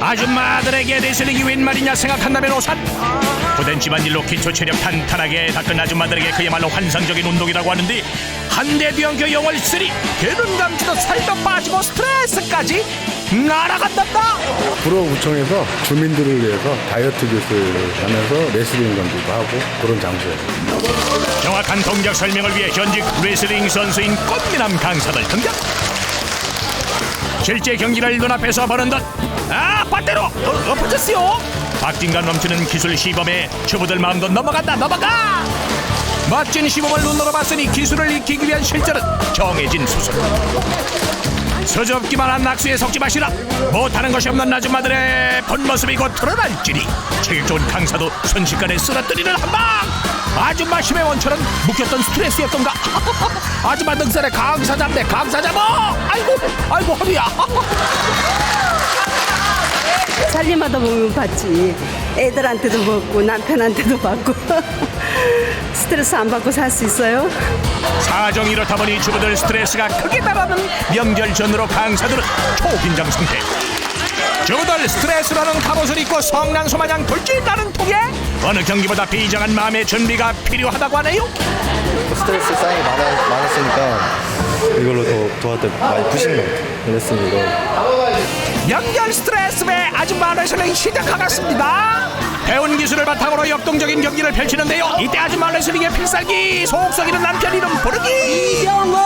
아줌마들에게 레슬링이 웬 말이냐 생각한다면 오산. 고된 집안일로 기초 체력 탄탄하게 닦은 아줌마들에게 그야말로 환상적인 운동이라고 하는데 한대 비엉켜 영월 쓰리 개는 감지도 살도 빠지고 스트레스까지 날아간단다. 구로구청에서 주민들을 위해서 다이어트 교육을 하면서 레슬링 경기도 하고 그런 장소예요. 정확한 동작 설명을 위해 현직 레슬링 선수인 꽃미남 강사들 등장. 실제 경기를 눈앞에서 보는 듯 반대로 엎어졌어요. 박진감 넘치는 기술 시범에 주부들 마음도 넘어가. 멋진 시범을 눈으로 봤으니 기술을 익히기 위한 실전은 정해진 수술. 서럽기만 한 낙수에 속지 마시라. 못하는 것이 없는 아줌마들의 본 모습이 곧 드러날지니 체격 좋은 강사도 순식간에 쓰러뜨리는 한방. 아줌마 힘의 원천은 묵혔던 스트레스였던가. 아줌마 등살에 강사 잡네. 아이고 허리야. 살림하다 보면 받지. 애들한테도 받고 남편한테도 받고 스트레스 안 받고 살 수 있어요? 사정이 이렇다 보니 주부들 스트레스가 크게 달하는 명절 전으로 강사들은 초긴장 상태. 주부들 스트레스라는 갑옷을 입고 성난소마냥 돌진하는 통에 어느 경기보다 비장한 마음의 준비가 필요하다고 하네요. 스트레스 쌓인 게 많았으니까 이걸로 더 도와드 많이 푸신 것 같아요. 그랬습니다. 명절 스트레스의 아줌마 레슬링 시작하겠습니다. 배운 기술을 바탕으로 역동적인 경기를 펼치는데요. 이때 아줌마 레슬링의 필살기 속 썩이는 남편 이름 부르기. 이경호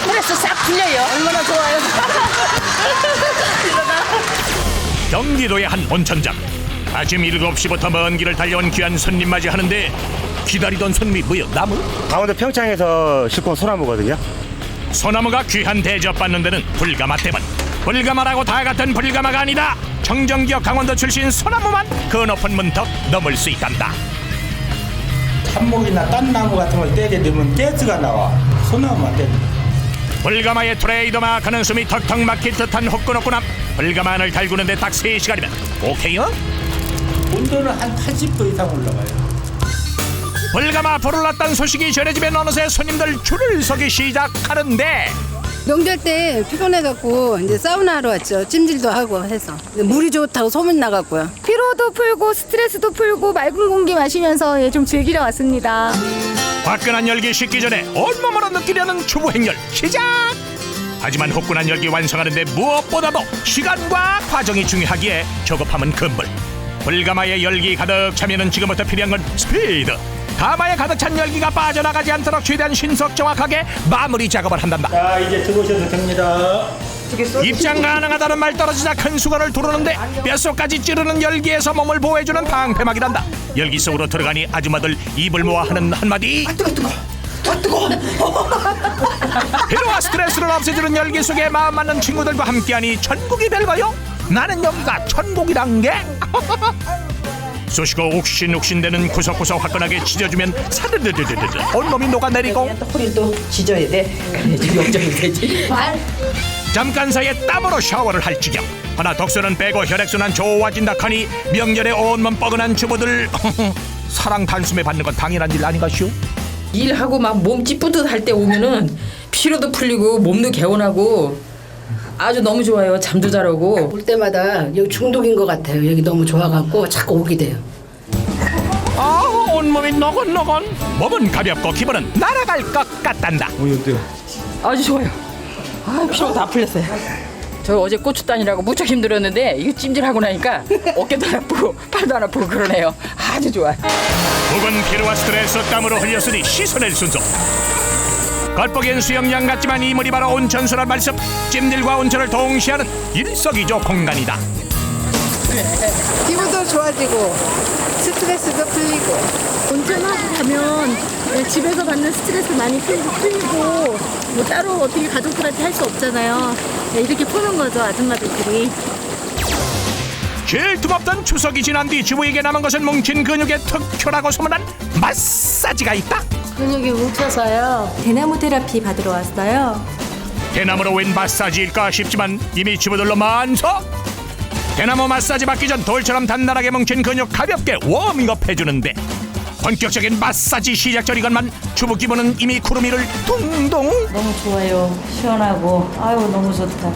스트레스 싹 풀려요. 얼마나 좋아요. 경기도의 한 온천장. 아침 7시부터 먼 길을 달려온 귀한 손님 맞이하는데 기다리던 손님이 뭐요? 나무? 강원도 평창에서 싣고 소나무거든요. 소나무가 귀한 대접받는 데는 불가마 때문. 불가마라고 다 같은 불가마가 아니다. 청정지역 강원도 출신 소나무만 그 높은 문턱 넘을 수 있단다. 한목이나 딴 나무 같은 걸 떼게 되면 가스가 나와. 소나무만 떼. 불가마의 트레이드 마크는 숨이 턱턱 막힐 듯한 후끈후끈함. 불가마를 달구는데 딱 3시간이면 오케이요? 온도는 한 80도 이상 올라가요. 불가마 불을 났다는 소식이 전해지면 어느새 손님들 줄을 서기 시작하는데 명절 때 피곤해갖고 이제 사우나하러 왔죠. 찜질도 하고 해서 물이 좋다고 소문 나갔고요. 피로도 풀고 스트레스도 풀고 맑은 공기 마시면서 좀 즐기러 왔습니다. 화끈한 열기 식기 전에 온몸으로 느끼려는 주부 행렬 시작! 하지만 후끈한 열기 완성하는데 무엇보다도 시간과 과정이 중요하기에 조급함은 금물. 불가마에 열기 가득 차면은 지금부터 필요한 건 스피드. 가마에 가득 찬 열기가 빠져나가지 않도록 최대한 신속 정확하게 마무리 작업을 한단다. 자, 이제 들어오셔도 됩니다. 입장 가능하다는 말 떨어지자 큰 수건을 두르는데 뼛속까지 찌르는 열기에서 몸을 보호해주는 방패막이란다. 열기 속으로 들어가니 아줌마들 입을 모아 하는 한마디. 뜨거. 피로와 스트레스를 없애주는 열기 속에 마음 맞는 친구들과 함께하니 천국이 별거요. 나는 여기가 천국이란 게. 쑤시고 욱신욱신대는 구석구석 화끈하게 찢어주면 사르르르르르 온몸이 녹아내리고 허리 또 찢어야 돼. 그래야지 역적이 되지. 잠깐 사이에 땀으로 샤워를 할 지경. 하나 독소는 빼고 혈액순환 좋아진다 하니 명절에 온몸 뻐근한 주부들 사랑 단숨에 받는 건 당연한 일 아닌가시오? 일하고 막 몸 찌뿌듯할 때 오면은 피로도 풀리고 몸도 개운하고 아주 너무 좋아요. 잠도 잘 오고. 올 때마다 여기 중독인 것 같아요. 여기 너무 좋아갖고 자꾸 오게 돼요. 아, 온몸이 노곤노곤. 몸은 가볍고 기분은 날아갈 것 같단다. 어때요? 아주 좋아요. 아, 피로 다 풀렸어요. 저 어제 고추 따느라고 무척 힘들었는데 이거 찜질하고 나니까 어깨도 안 아프고 팔도 안 아프고 그러네요. 아주 좋아요. 묵은 피로와 스트레스 땀으로 흘렸으니 씻어낼 순서. 겉보기엔 수영장 같지만 이 물이 바로 온천수란 말씀. 찜질과 온천을 동시에 하는 일석이조 공간이다. 기분도 좋아지고 스트레스도 풀리고. 온천하고 가면 집에서 받는 스트레스 많이 풀리고 뭐 따로 어떻게 가족들한테 할 수 없잖아요. 이렇게 푸는 거죠, 아줌마들끼리. 제일 틈없던 추석이 지난 뒤 주부에게 남은 것은 뭉친 근육의 특효라고 소문난 마사지가 있다. 근육이 뭉쳐서요. 대나무 테라피 받으러 왔어요. 대나무로 웬 마사지일까 싶지만 이미 주부들로 만석. 대나무 마사지 받기 전 돌처럼 단단하게 뭉친 근육 가볍게 워밍업 해주는데 본격적인 마사지 시작 전이건만 주부 기분은 이미 구름 위를 둥둥. 너무 좋아요. 시원하고 아유 너무 좋다.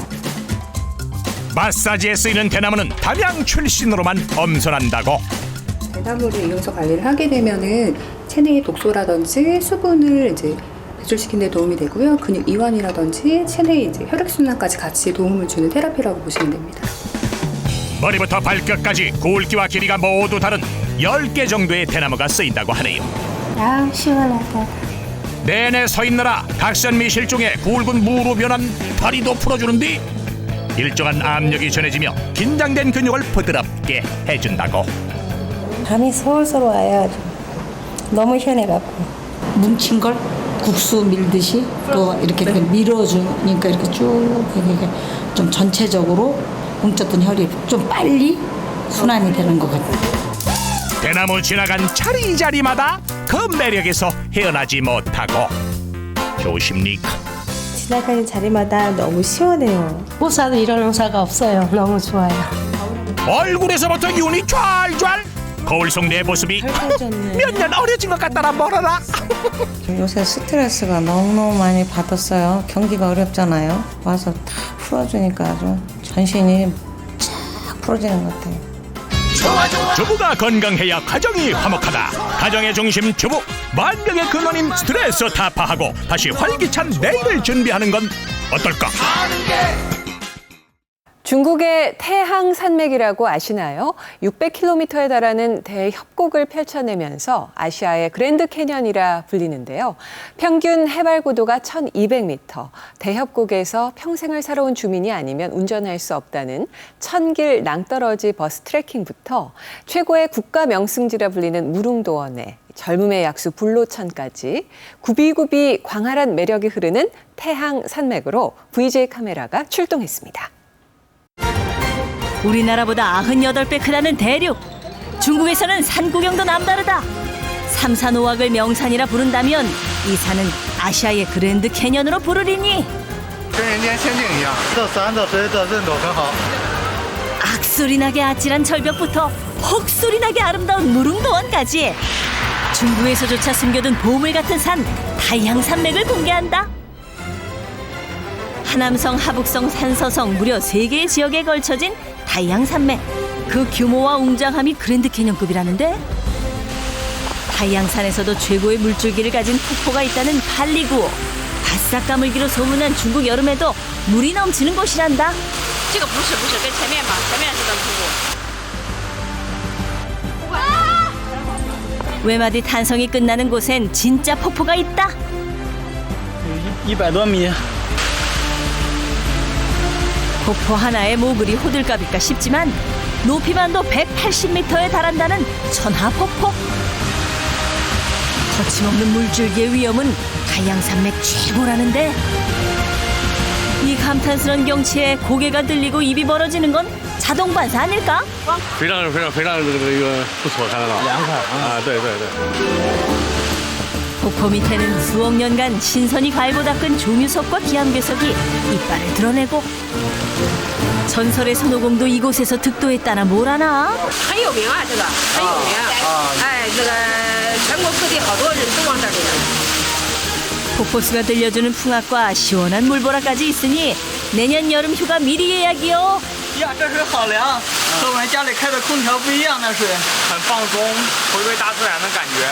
마사지에 쓰이는 대나무는 담양 출신으로만 엄선한다고. 대나무를 이용해서 관리를 하게 되면은 체내의 독소라든지 수분을 이제 배출시키는 데 도움이 되고요. 근육 이완이라든지 체내의 이제 혈액순환까지 같이 도움을 주는 테라피라고 보시면 됩니다. 머리부터 발끝까지 굵기와 길이가 모두 다른 10개 정도의 대나무가 쓰인다고 하네요. 아, 시원하다. 내내 서 있느라 각선 미실 중에 굵은 무로 변한 다리도 풀어주는데 일정한 압력이 전해지며 긴장된 근육을 부드럽게 해준다고. 밤이 솔솔 와요. 아주. 너무 시원해갖고. 뭉친 걸 국수 밀듯이 또 이렇게 밀어주니까 이렇게 쭉 이렇게 좀 전체적으로 뭉쳤던 혈이 좀 빨리 순환이 되는 것 같아요. 대나무 지나간 자리자리마다 그 매력에서 헤어나지 못하고 좋으십니까? 지나가는 자리마다 너무 시원해요. 호사도 이런 호사가 없어요. 너무 좋아요. 얼굴에서부터 윤이 좔좔. 거울 속 내 모습이 몇 년 어려진 것 같다라 뭐라라. 요새 스트레스가 너무너무 많이 받았어요. 경기가 어렵잖아요. 와서 다 풀어주니까 아주 전신이 쫙 풀어지는 것 같아요. 주부가 건강해야 가정이 화목하다. 가정의 중심 주부, 만병의 근원인 스트레스 타파하고 다시 활기찬 내일을 준비하는 건 어떨까? 중국의 태항 산맥이라고 아시나요? 600km에 달하는 대협곡을 펼쳐내면서 아시아의 그랜드 캐년이라 불리는데요. 평균 해발 고도가 1200m, 대협곡에서 평생을 살아온 주민이 아니면 운전할 수 없다는 천길 낭떠러지 버스 트레킹부터 최고의 국가 명승지라 불리는 무릉도원에 젊음의 약수 불로천까지 굽이굽이 광활한 매력이 흐르는 태항 산맥으로 VJ 카메라가 출동했습니다. 우리나라보다 98배 크다는 대륙. 중국에서는 산 구경도 남다르다. 삼산오악을 명산이라 부른다면 이 산은 아시아의 그랜드 캐년으로 부르리니. 악소리나게 아찔한 절벽부터 헉소리나게 아름다운 무릉도원까지 중국에서조차 숨겨둔 보물 같은 산 다이항산맥을 공개한다. 하남성, 하북성, 산서성 무려 3개의 지역에 걸쳐진 다이항산맥. 그 규모와 웅장함이 그랜드 캐년급이라는데 다이항산에서도 최고의 물줄기를 가진 폭포가 있다는 팔리구. 바싹 까물기로 소문난 중국 여름에도 물이 넘치는 곳이란다. 외마디 탄성이 끝나는 곳엔 진짜 폭포가 있다. 100多米。 폭포 하나에 뭐 그리 호들갑일까 싶지만 높이만도 180m에 달한다는 천하폭포. 거침없는 물줄기의 위험은 다이항산맥 최고라는데 이 감탄스러운 경치에 고개가 들리고 입이 벌어지는 건 자동 반사 아닐까? 非常不错，看得到。凉快啊！对对对。 폭포 밑에는 수억 년간 신선이 갈고 닦은 조뮤석과 기암괴석이 이빨을 드러내고 전설의 손오공도 이곳에서 득도했다나 뭐라나. 폭포수가 들려주는 풍악과 시원한 물보라까지 있으니 내년 여름 휴가 미리 예약이요. 呀，这水好凉，和我们家里开的空调不一样，那水很放松，回归大自然的感觉。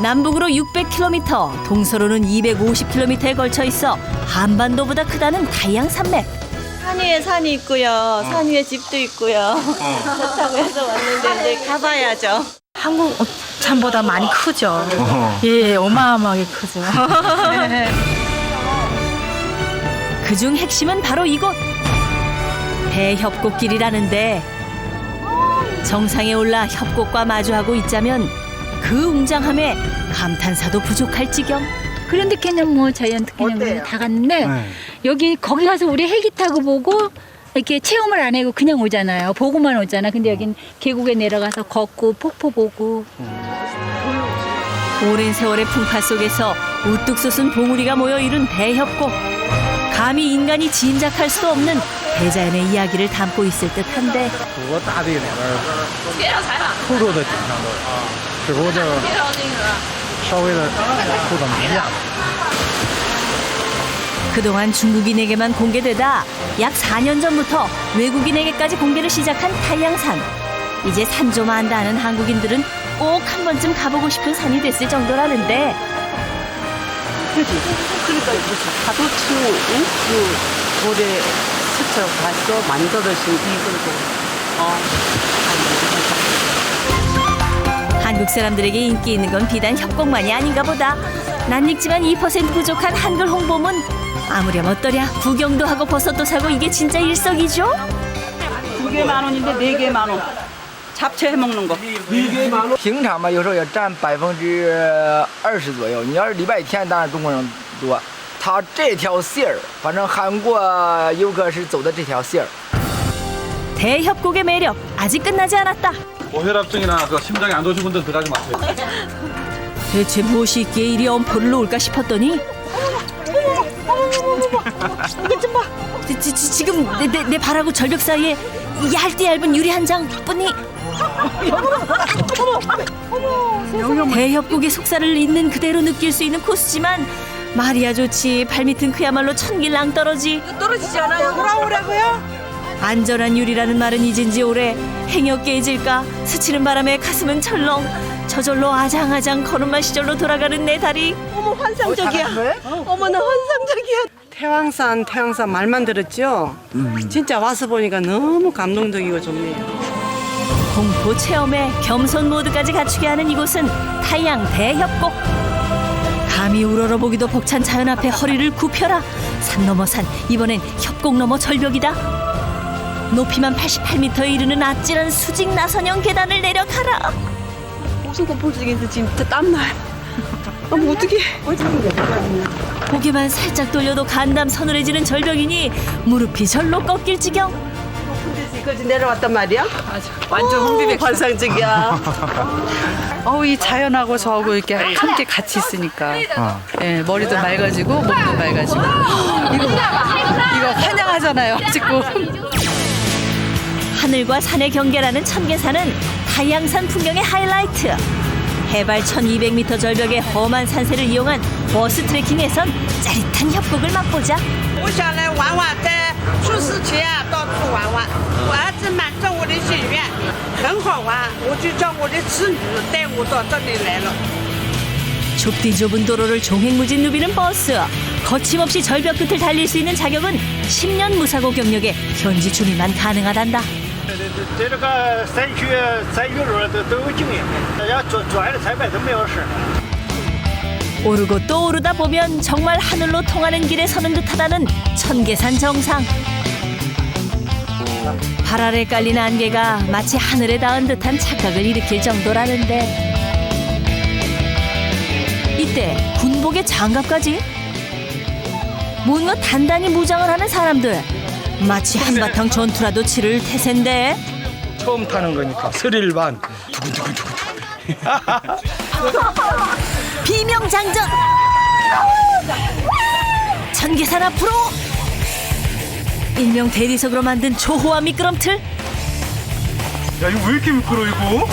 남북으로 600km, 동서로는 250km에 걸쳐 있어 한반도보다 크다는 다이항산맥. 산 위에 산이 있고요. 산 위에 집도 있고요. 그렇다고 해서 왔는데 이제 가봐야죠. 한국 산보다 많이 크죠. 예, 어마어마하게 크죠. 그중 핵심은 바로 이곳 대협곡길이라는데 정상에 올라 협곡과 마주하고 있자면 그 웅장함에 감탄사도 부족할 지경. 그랜드 캐년 뭐 자이언트 캐년 다 갔는데 여기 거기 가서 우리 헬기 타고 보고 이렇게 체험을 안 하고 그냥 오잖아요. 보고만 오잖아. 근데 여긴 계곡에 내려가서 걷고 폭포 보고. 오랜 세월의 풍파 속에서 우뚝 솟은 봉우리가 모여 이룬 대협곡. 감히 인간이 짐작할 수도 없는 대자연의 이야기를 담고 있을 듯한데. 多大地里边厚度的景象都有，只不过这稍微的厚度没样。 그동안 중국인에게만 공개되다 약 4년 전부터 외국인에게까지 공개를 시작한 다이항산. 이제 산 좀 안다는 한국인들은 꼭 한 번쯤 가보고 싶은 산이 됐을 정도라는데. 그러니까 파도 치고 그 고래 스쳐 가서 만들어진 이거고. 한국 사람들에게 인기 있는 건 비단 협곡만이 아닌가 보다. 낯익지만 2% 부족한 한글 홍보문 아무렴 어떠랴 구경도 하고 버섯도 사고 이게 진짜 일석이조? 2개 10,000원인데 4개 10,000원. 잡채 해 먹는 거. 平常吧，有时候也占20%左右。你要是礼拜天，当然中国人多。它这条线儿，反正韩国游客是走的这条线儿。 대협곡의 매력 아직 끝나지 않았다. 고혈압증이나 그 심장이 안 좋으신 분들 들어가지 마세요. 대체 무엇이 있기에 이리 엄포를 놓을까 싶었더니 이것 좀 봐. 지금 내 발하고 절벽 사이에 얇디 얇은 유리 한 장뿐이 대협곡의 속살을 있는 그대로 느낄 수 있는 코스지만 말이야 좋지 발밑은 그야말로 천길랑 떨어지. 떨어지지 않아요? 돌아오라고요? 안전한 유리라는 말은 잊은 지 오래. 행여 깨질까 스치는 바람에 가슴은 철렁. 저절로 아장아장 걸음마 시절로 돌아가는 내 다리. 어머 환상적이야. 어머나 환상적이야. 태왕산 말만 들었죠? 진짜 와서 보니까 너무 감동적이고 좋네요. 공포 체험에 겸손 모드까지 갖추게 하는 이곳은 타양 대협곡. 감히 우러러보기도 벅찬 자연 앞에 허리를 굽혀라. 산 넘어 산, 이번엔 협곡 넘어 절벽이다. 높이만 88m에 이르는 아찔한 수직 나선형 계단을 내려가라. 무슨 공포증인데 진짜 땀나요. 어머 어떡해. 고개만 살짝 돌려도 간담 서늘해지는 절벽이니 무릎이 절로 꺾일 지경. 높은 데서 이까지 내려왔단 말이야? 완전 홍비백 환상적이야. 이 자연하고 저하고 이렇게 함께 같이 있으니까 예, 머리도 맑아지고 몸도 맑아지고 이거 환영하잖아요. 지금. 하늘과 산의 경계라는 천계산은 타양산 풍경의 하이라이트. 해발 1200m 절벽의 험한 산세를 이용한 버스 트레킹에선 짜릿한 협곡을 맛보자. 我想来玩玩，在出事前到处玩玩。我儿子满足我的心愿，很好玩，我就叫我的子女带我到这里来了。 좁디 좁은 도로를 종횡무진 누비는 버스. 거침없이 절벽 끝을 달릴 수 있는 자격은 10년 무사고 경력의 현지 주민만 가능하단다. 对这个山区在游轮都有经验，大家专业的裁判都没有事。 오르고 또 오르다 보면 정말 하늘로 통하는 길에 서는 듯하다는 천계산 정상. 발 아래 깔린 안개가 마치 하늘에 닿은 듯한 착각을 일으킬 정도라는데 이때 군복에 장갑까지? 뭔가 단단히 무장을 하는 사람들. 마치 한바탕 전투라도 치를 태세인데. 처음 타는 거니까 스릴 반. 비명장전! 천계산 앞으로! 일명 대리석으로 만든 초호화 미끄럼틀. 야 이거 왜 이렇게 미끄러 이거?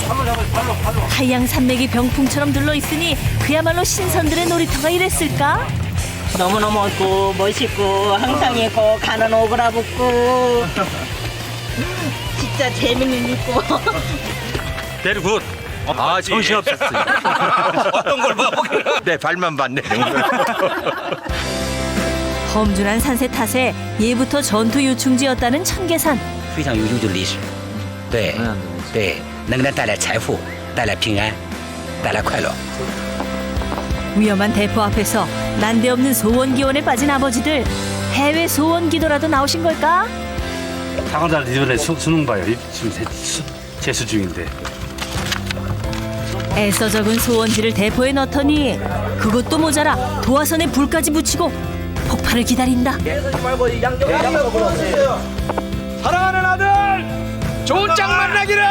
타양 산맥이 병풍처럼 둘러있으니 그야말로 신선들의 놀이터가 이랬을까? 너무너무 또 멋있고 항상 있고 가는 오그라 붙고 진짜 재밌는 있고. 대리 굿. 정신없었어요. 어떤 걸 봐보게. 내 발만 봤네. 험준한 산세 탓에 예부터 전투 요충지였다는 천계산. 非常悠久的历史，对，对，能给他带来财富，带来平安，带来快乐。 위험한 대포 앞에서 난데없는 소원 기원에 빠진 아버지들. 해외 소원 기도라도 나오신 걸까? 다음 달 이번에 수능 봐요. 지금 재수 중인데. 애써 적은 소원지를 대포에 넣더니 그것도 모자라 도화선에 불까지 붙이고 폭발을 기다린다. 사랑하는 아들, 좋은 짝 만나기를.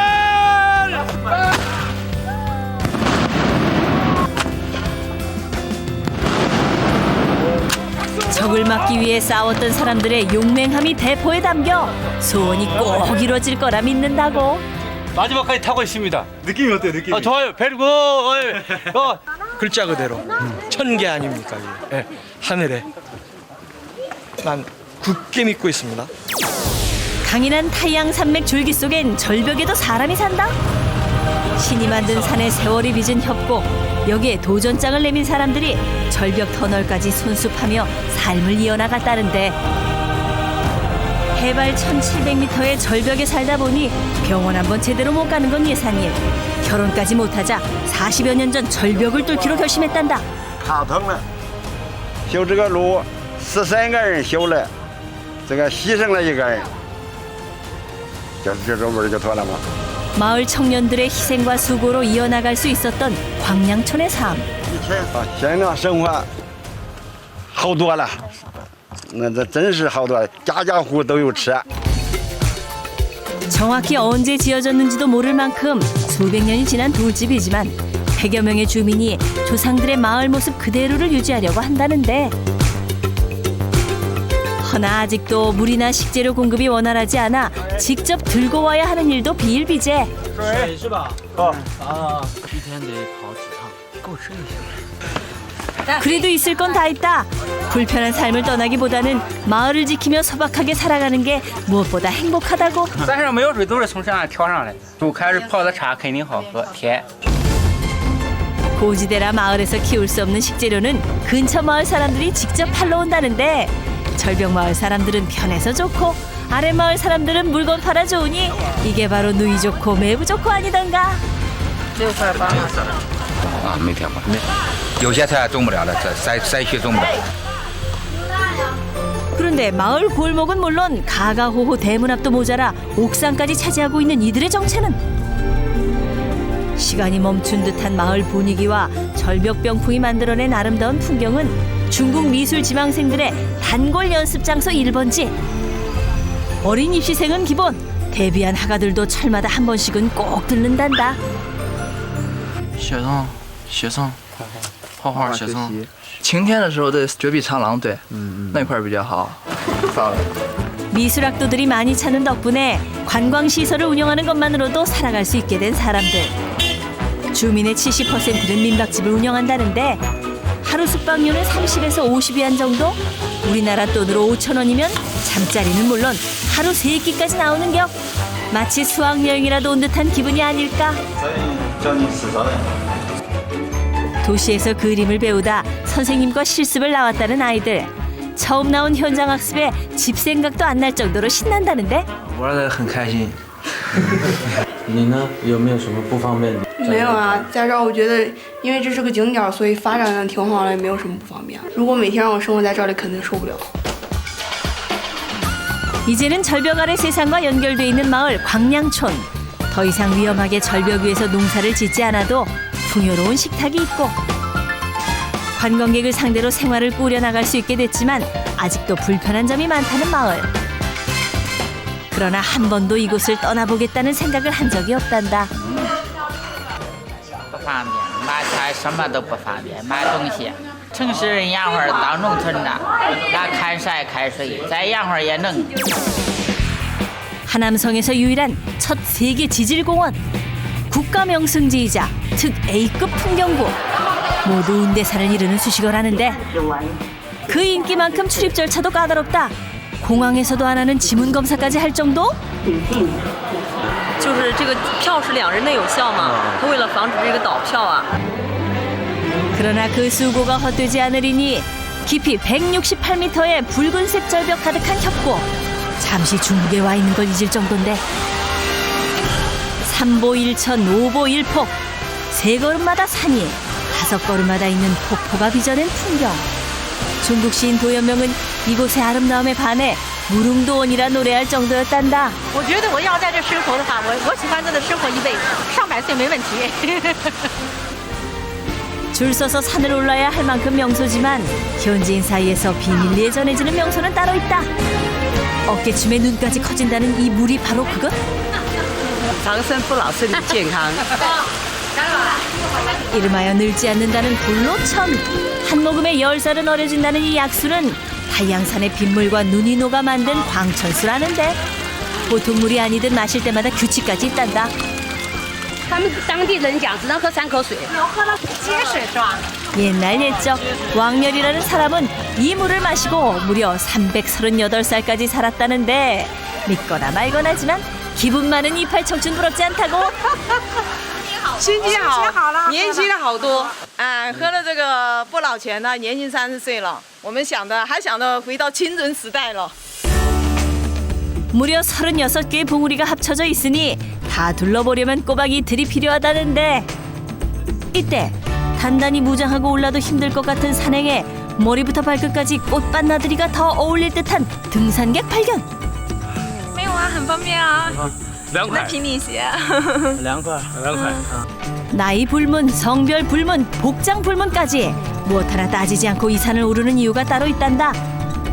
적을 막기 위해 싸웠던 사람들의 용맹함이 대포에 담겨 소원이 꼭 이루어질 거라 믿는다고. 마지막까지 타고 있습니다. 느낌이 어때요? 느낌이? 좋아요. 베리고. 글자 그대로 천개 아닙니까? 예, 하늘에 난 굳게 믿고 있습니다. 강인한 타양 산맥 줄기 속엔 절벽에도 사람이 산다. 신이 만든 산에 세월이 빚은 협곡. 여기에 도전장을 내민 사람들이 절벽 터널까지 순습하며 삶을 이어나갔다는데 해발 1700m의 절벽에 살다 보니 병원 한번 제대로 못 가는 건 예산일. 결혼까지 못하자 40여 년 전 절벽을 뚫기로 결심했단다. 卡疼了，修这个路13个人修了，这个牺牲了1个人，就这味儿就脱了嘛。 마을 청년들의 희생과 수고로 이어나갈 수 있었던 광양촌의 삶. 现在生活好多了，那这真是好多了，家家户户都有吃。 정확히 언제 지어졌는지도 모를 만큼 수백 년이 지난 돌집이지만 100여 명의 주민이 조상들의 마을 모습 그대로를 유지하려고 한다는데 허나 아직도 물이나 식재료 공급이 원활하지 않아 직접 들고 와야 하는 일도 비일비재. 그래도 있을 건 다 있다. 불편한 삶을 떠나기보다는 마을을 지키며 소박하게 살아가는 게 무엇보다 행복하다고. 山上没有水都是从山上挑上来的，就开始泡的茶肯定好喝，甜。 고지대라 마을에서 키울 수 없는 식재료는 근처 마을 사람들이 직접 팔러 온다는데 절벽 마을 사람들은 편해서 좋고 아래 마을 사람들은 물건 팔아 좋으니 이게 바로 누이 좋고 매부 좋고 아니던가. 6块8。啊，没甜过，有些菜种不了了，这山区种不了。 그런데 마을 골목은 물론 가가호호 대문 앞도 모자라 옥상까지 차지하고 있는 이들의 정체는 시간이 멈춘 듯한 마을 분위기와 절벽 병풍이 만들어낸 아름다운 풍경은 중국 미술 지망생들의 단골 연습 장소 1번지. 어린 입시생은 기본, 데뷔한 하가들도 철마다 한 번씩은 꼭 들른단다. 学生，画画学生。晴天的时候的绝壁长廊，对，那块比较好。 미술학도들이 많이 찾는 덕분에 관광시설을 운영하는 것만으로도 살아갈 수 있게 된 사람들. 주민의 70%는 민박집을 운영한다는데 하루 숙박료는 30에서 50위안 정도? 우리나라 돈으로 5,000원이면 잠자리는 물론 하루 3끼까지 나오는 격. 마치 수학여행이라도 온 듯한 기분이 아닐까? 도시에서 그림을 배우다 선생님과 실습을 나왔다는 아이들. 처음 나온 현장 학습에 집 생각도 안 날 정도로 신난다는데? 玩得很开心。你呢？有没有什么不方便？没有啊，在这儿我觉得，因为这是个景点，所以发展的挺好的，也没有什么不方便。如果每天让我生活在这里，肯定受不了。 이제는 절벽 아래 세상과 연결돼 있는 마을 광양촌. 더 이상 위험하게 절벽 위에서 농사를 짓지 않아도 풍요로운 식탁이 있고 관광객을 상대로 생활을 꾸려나갈 수 있게 됐지만 아직도 불편한 점이 많다는 마을. 그러나 한 번도 이곳을 떠나보겠다는 생각을 한 적이 없단다. 不方便，买菜什么都不方便，买东西。城市人养活到农村了，那看山看水，再养活也能。 하남성에서 유일한 첫 세계 지질공원, 국가 명승지이자 특 A급 풍경구. 모두 운대산을 이루는 수식어라는데 그 인기만큼 출입 절차도 까다롭다. 공항에서도 안 하는 지문 검사까지 할 정도? 就是这个票是2人内有效嘛，他为了防止这个倒票啊。 그러나 그 수고가 헛되지 않으리니 깊이 168m의 붉은색 절벽 가득한 협곡. 잠시 중국에 와 있는 걸 잊을 정도인데 3보 1천 5보 1폭 3걸음마다 산이 5걸음마다 있는 폭포가 빚어낸 풍경. 중국 시인 도연명은 이곳의 아름다움에 반해 무릉도원이라 노래할 정도였단다. 我觉得我要在这生活的话，我喜欢在这生活一辈子，上百岁没问题。 줄 서서 산을 올라야 할 만큼 명소지만 현지인 사이에서 비밀리에 전해지는 명소는 따로 있다. 어깨춤에 눈까지 커진다는 이 물이 바로 그것? 长生不老，身体健康。 이름하여 늙지 않는다는 불로천. 한 모금에 10살은 어려진다는 이 약수는 타이양산의 빗물과 눈이 녹아 만든 광천수라는데 보통 물이 아니듯 마실 때마다 규칙까지 있단다. 他们当地人讲只能喝3口水。接水是吧？ 옛날 옛적 왕렬이라는 사람은 이 물을 마시고 무려 338살까지 살았다는데 믿거나 말거나 하지만 기분 많은 이팔 청춘 부럽지 않다고? 心情好，年轻了好多。啊，喝了这个不老泉呢，年轻30岁了。我们还想着回到青春时代了。 무려 36개의 봉우리가 합쳐져 있으니 다 둘러보려면 꼬박 이틀이 필요하다는데 이때 단단히 무장하고 올라도 힘들 것 같은 산행에 머리부터 발끝까지 꽃밭 나들이가 더 어울릴 듯한 등산객 발견. 没有啊，很方便啊。 2块。那凭你鞋。 2块，2块。 나이 불문, 성별 불문, 복장 불문까지 무엇 하나 따지지 않고 이 산을 오르는 이유가 따로 있단다.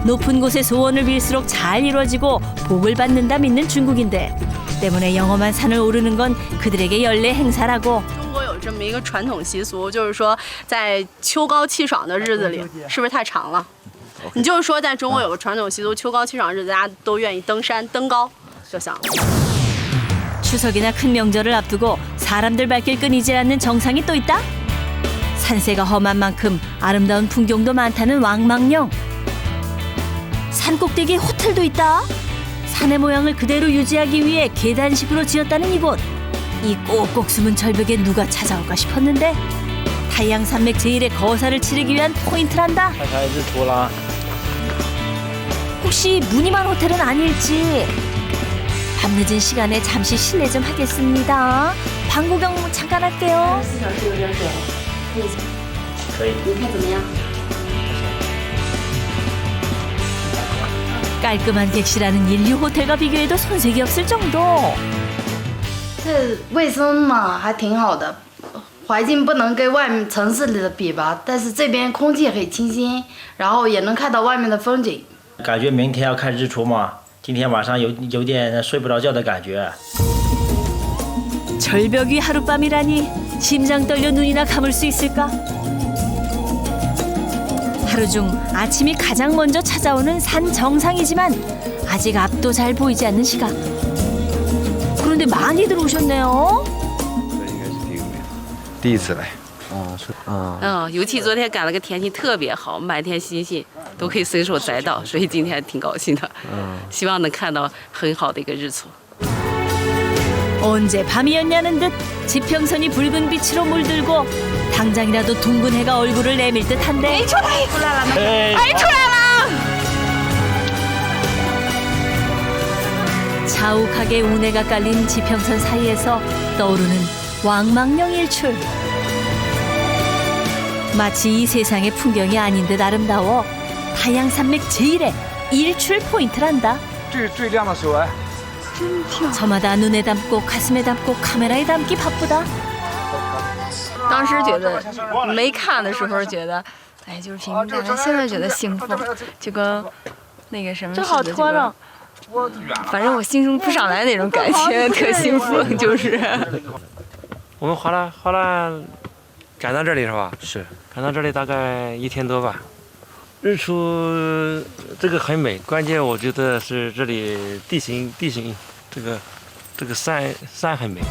높은 곳에 소원을 빌수록 잘 이루어지고 복을 받는다 믿는 중국인들. 때문에 영험한 산을 오르는 건 그들에게 연례 행사라고. 中国有这么一个传统习俗，就是说在秋高气爽的日子里，是不是太长了？你就是说，在中国有个传统习俗，秋高气爽日子，大家都愿意登山登高，就想。 추석이나 큰 명절을 앞두고 사람들 발길 끊이질 않는 정상이 또 있다. 산세가 험한 만큼 아름다운 풍경도 많다는 왕망령. 산 꼭대기에 호텔도 있다. 산의 모양을 그대로 유지하기 위해 계단식으로 지었다는 이곳. 이 꼭꼭 숨은 절벽에 누가 찾아올까 싶었는데 타이양산맥 제1의 거사를 치르기 위한 포인트란다. 혹시 무늬만 호텔은 아닐지. 밤늦은 시간에 잠시 실례 좀 하겠습니다. 방 구경 잠깐 할게요. 可以。你看怎么样？ 깔끔한 객실하는 인류 호텔과 비교해도 손색이 없을 정도. 这卫生嘛还挺好的，环境不能跟外面城市里的比吧，但是这边空气很清新，然后也能看到外面的风景。感觉明天要看日出嘛，今天晚上有点睡不着觉的感觉。 절벽 위 하룻밤이라니 심장 떨려 눈이나 감을 수 있을까? 하루 중 아침이 가장 먼저 찾아오는 산 정상이지만 아직 앞도 잘 보이지 않는 시각. 그런데 많이들 오셨네요. 第一次来。 尤其昨天赶了个天气特别好，满天星星都可以随手摘到，所以今天挺高兴的。希望能看到很好的一个日出。 언제 밤이었냐는 듯 지평선이 붉은 빛으로 물들고 당장이라도 둥근 해가 얼굴을 내밀 듯한데. 자욱하게 운해가 깔린 지평선 사이에서 떠오르는 왕망령 일출. 마치 이 세상의 풍경이 아닌 듯 아름다워 타양산맥 제1의 일출 포인트란다. 这是最亮的时候哎。 저마다 눈에 담고 가슴에 담고 카메라에 담기 바쁘다. 当时觉得没看的时候觉得，哎，就是平平淡淡，现在觉得幸福，就跟那个什么。正好拖着。反正我形容不上来那种感觉，特幸福，就是。我们花了赶到这里是吧？是，赶到这里大概1天多吧。日出这个很美，关键我觉得是这里地形这个山很美。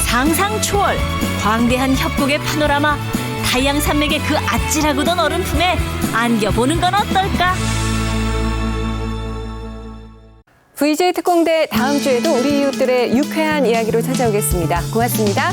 상상 초월, 광대한 협곡의 파노라마, 타양산맥의 그 아찔하고도 너른 품에 안겨보는 건 어떨까? VJ 특공대 다음 주에도 우리 이웃들의 유쾌한 이야기로 찾아오겠습니다. 고맙습니다.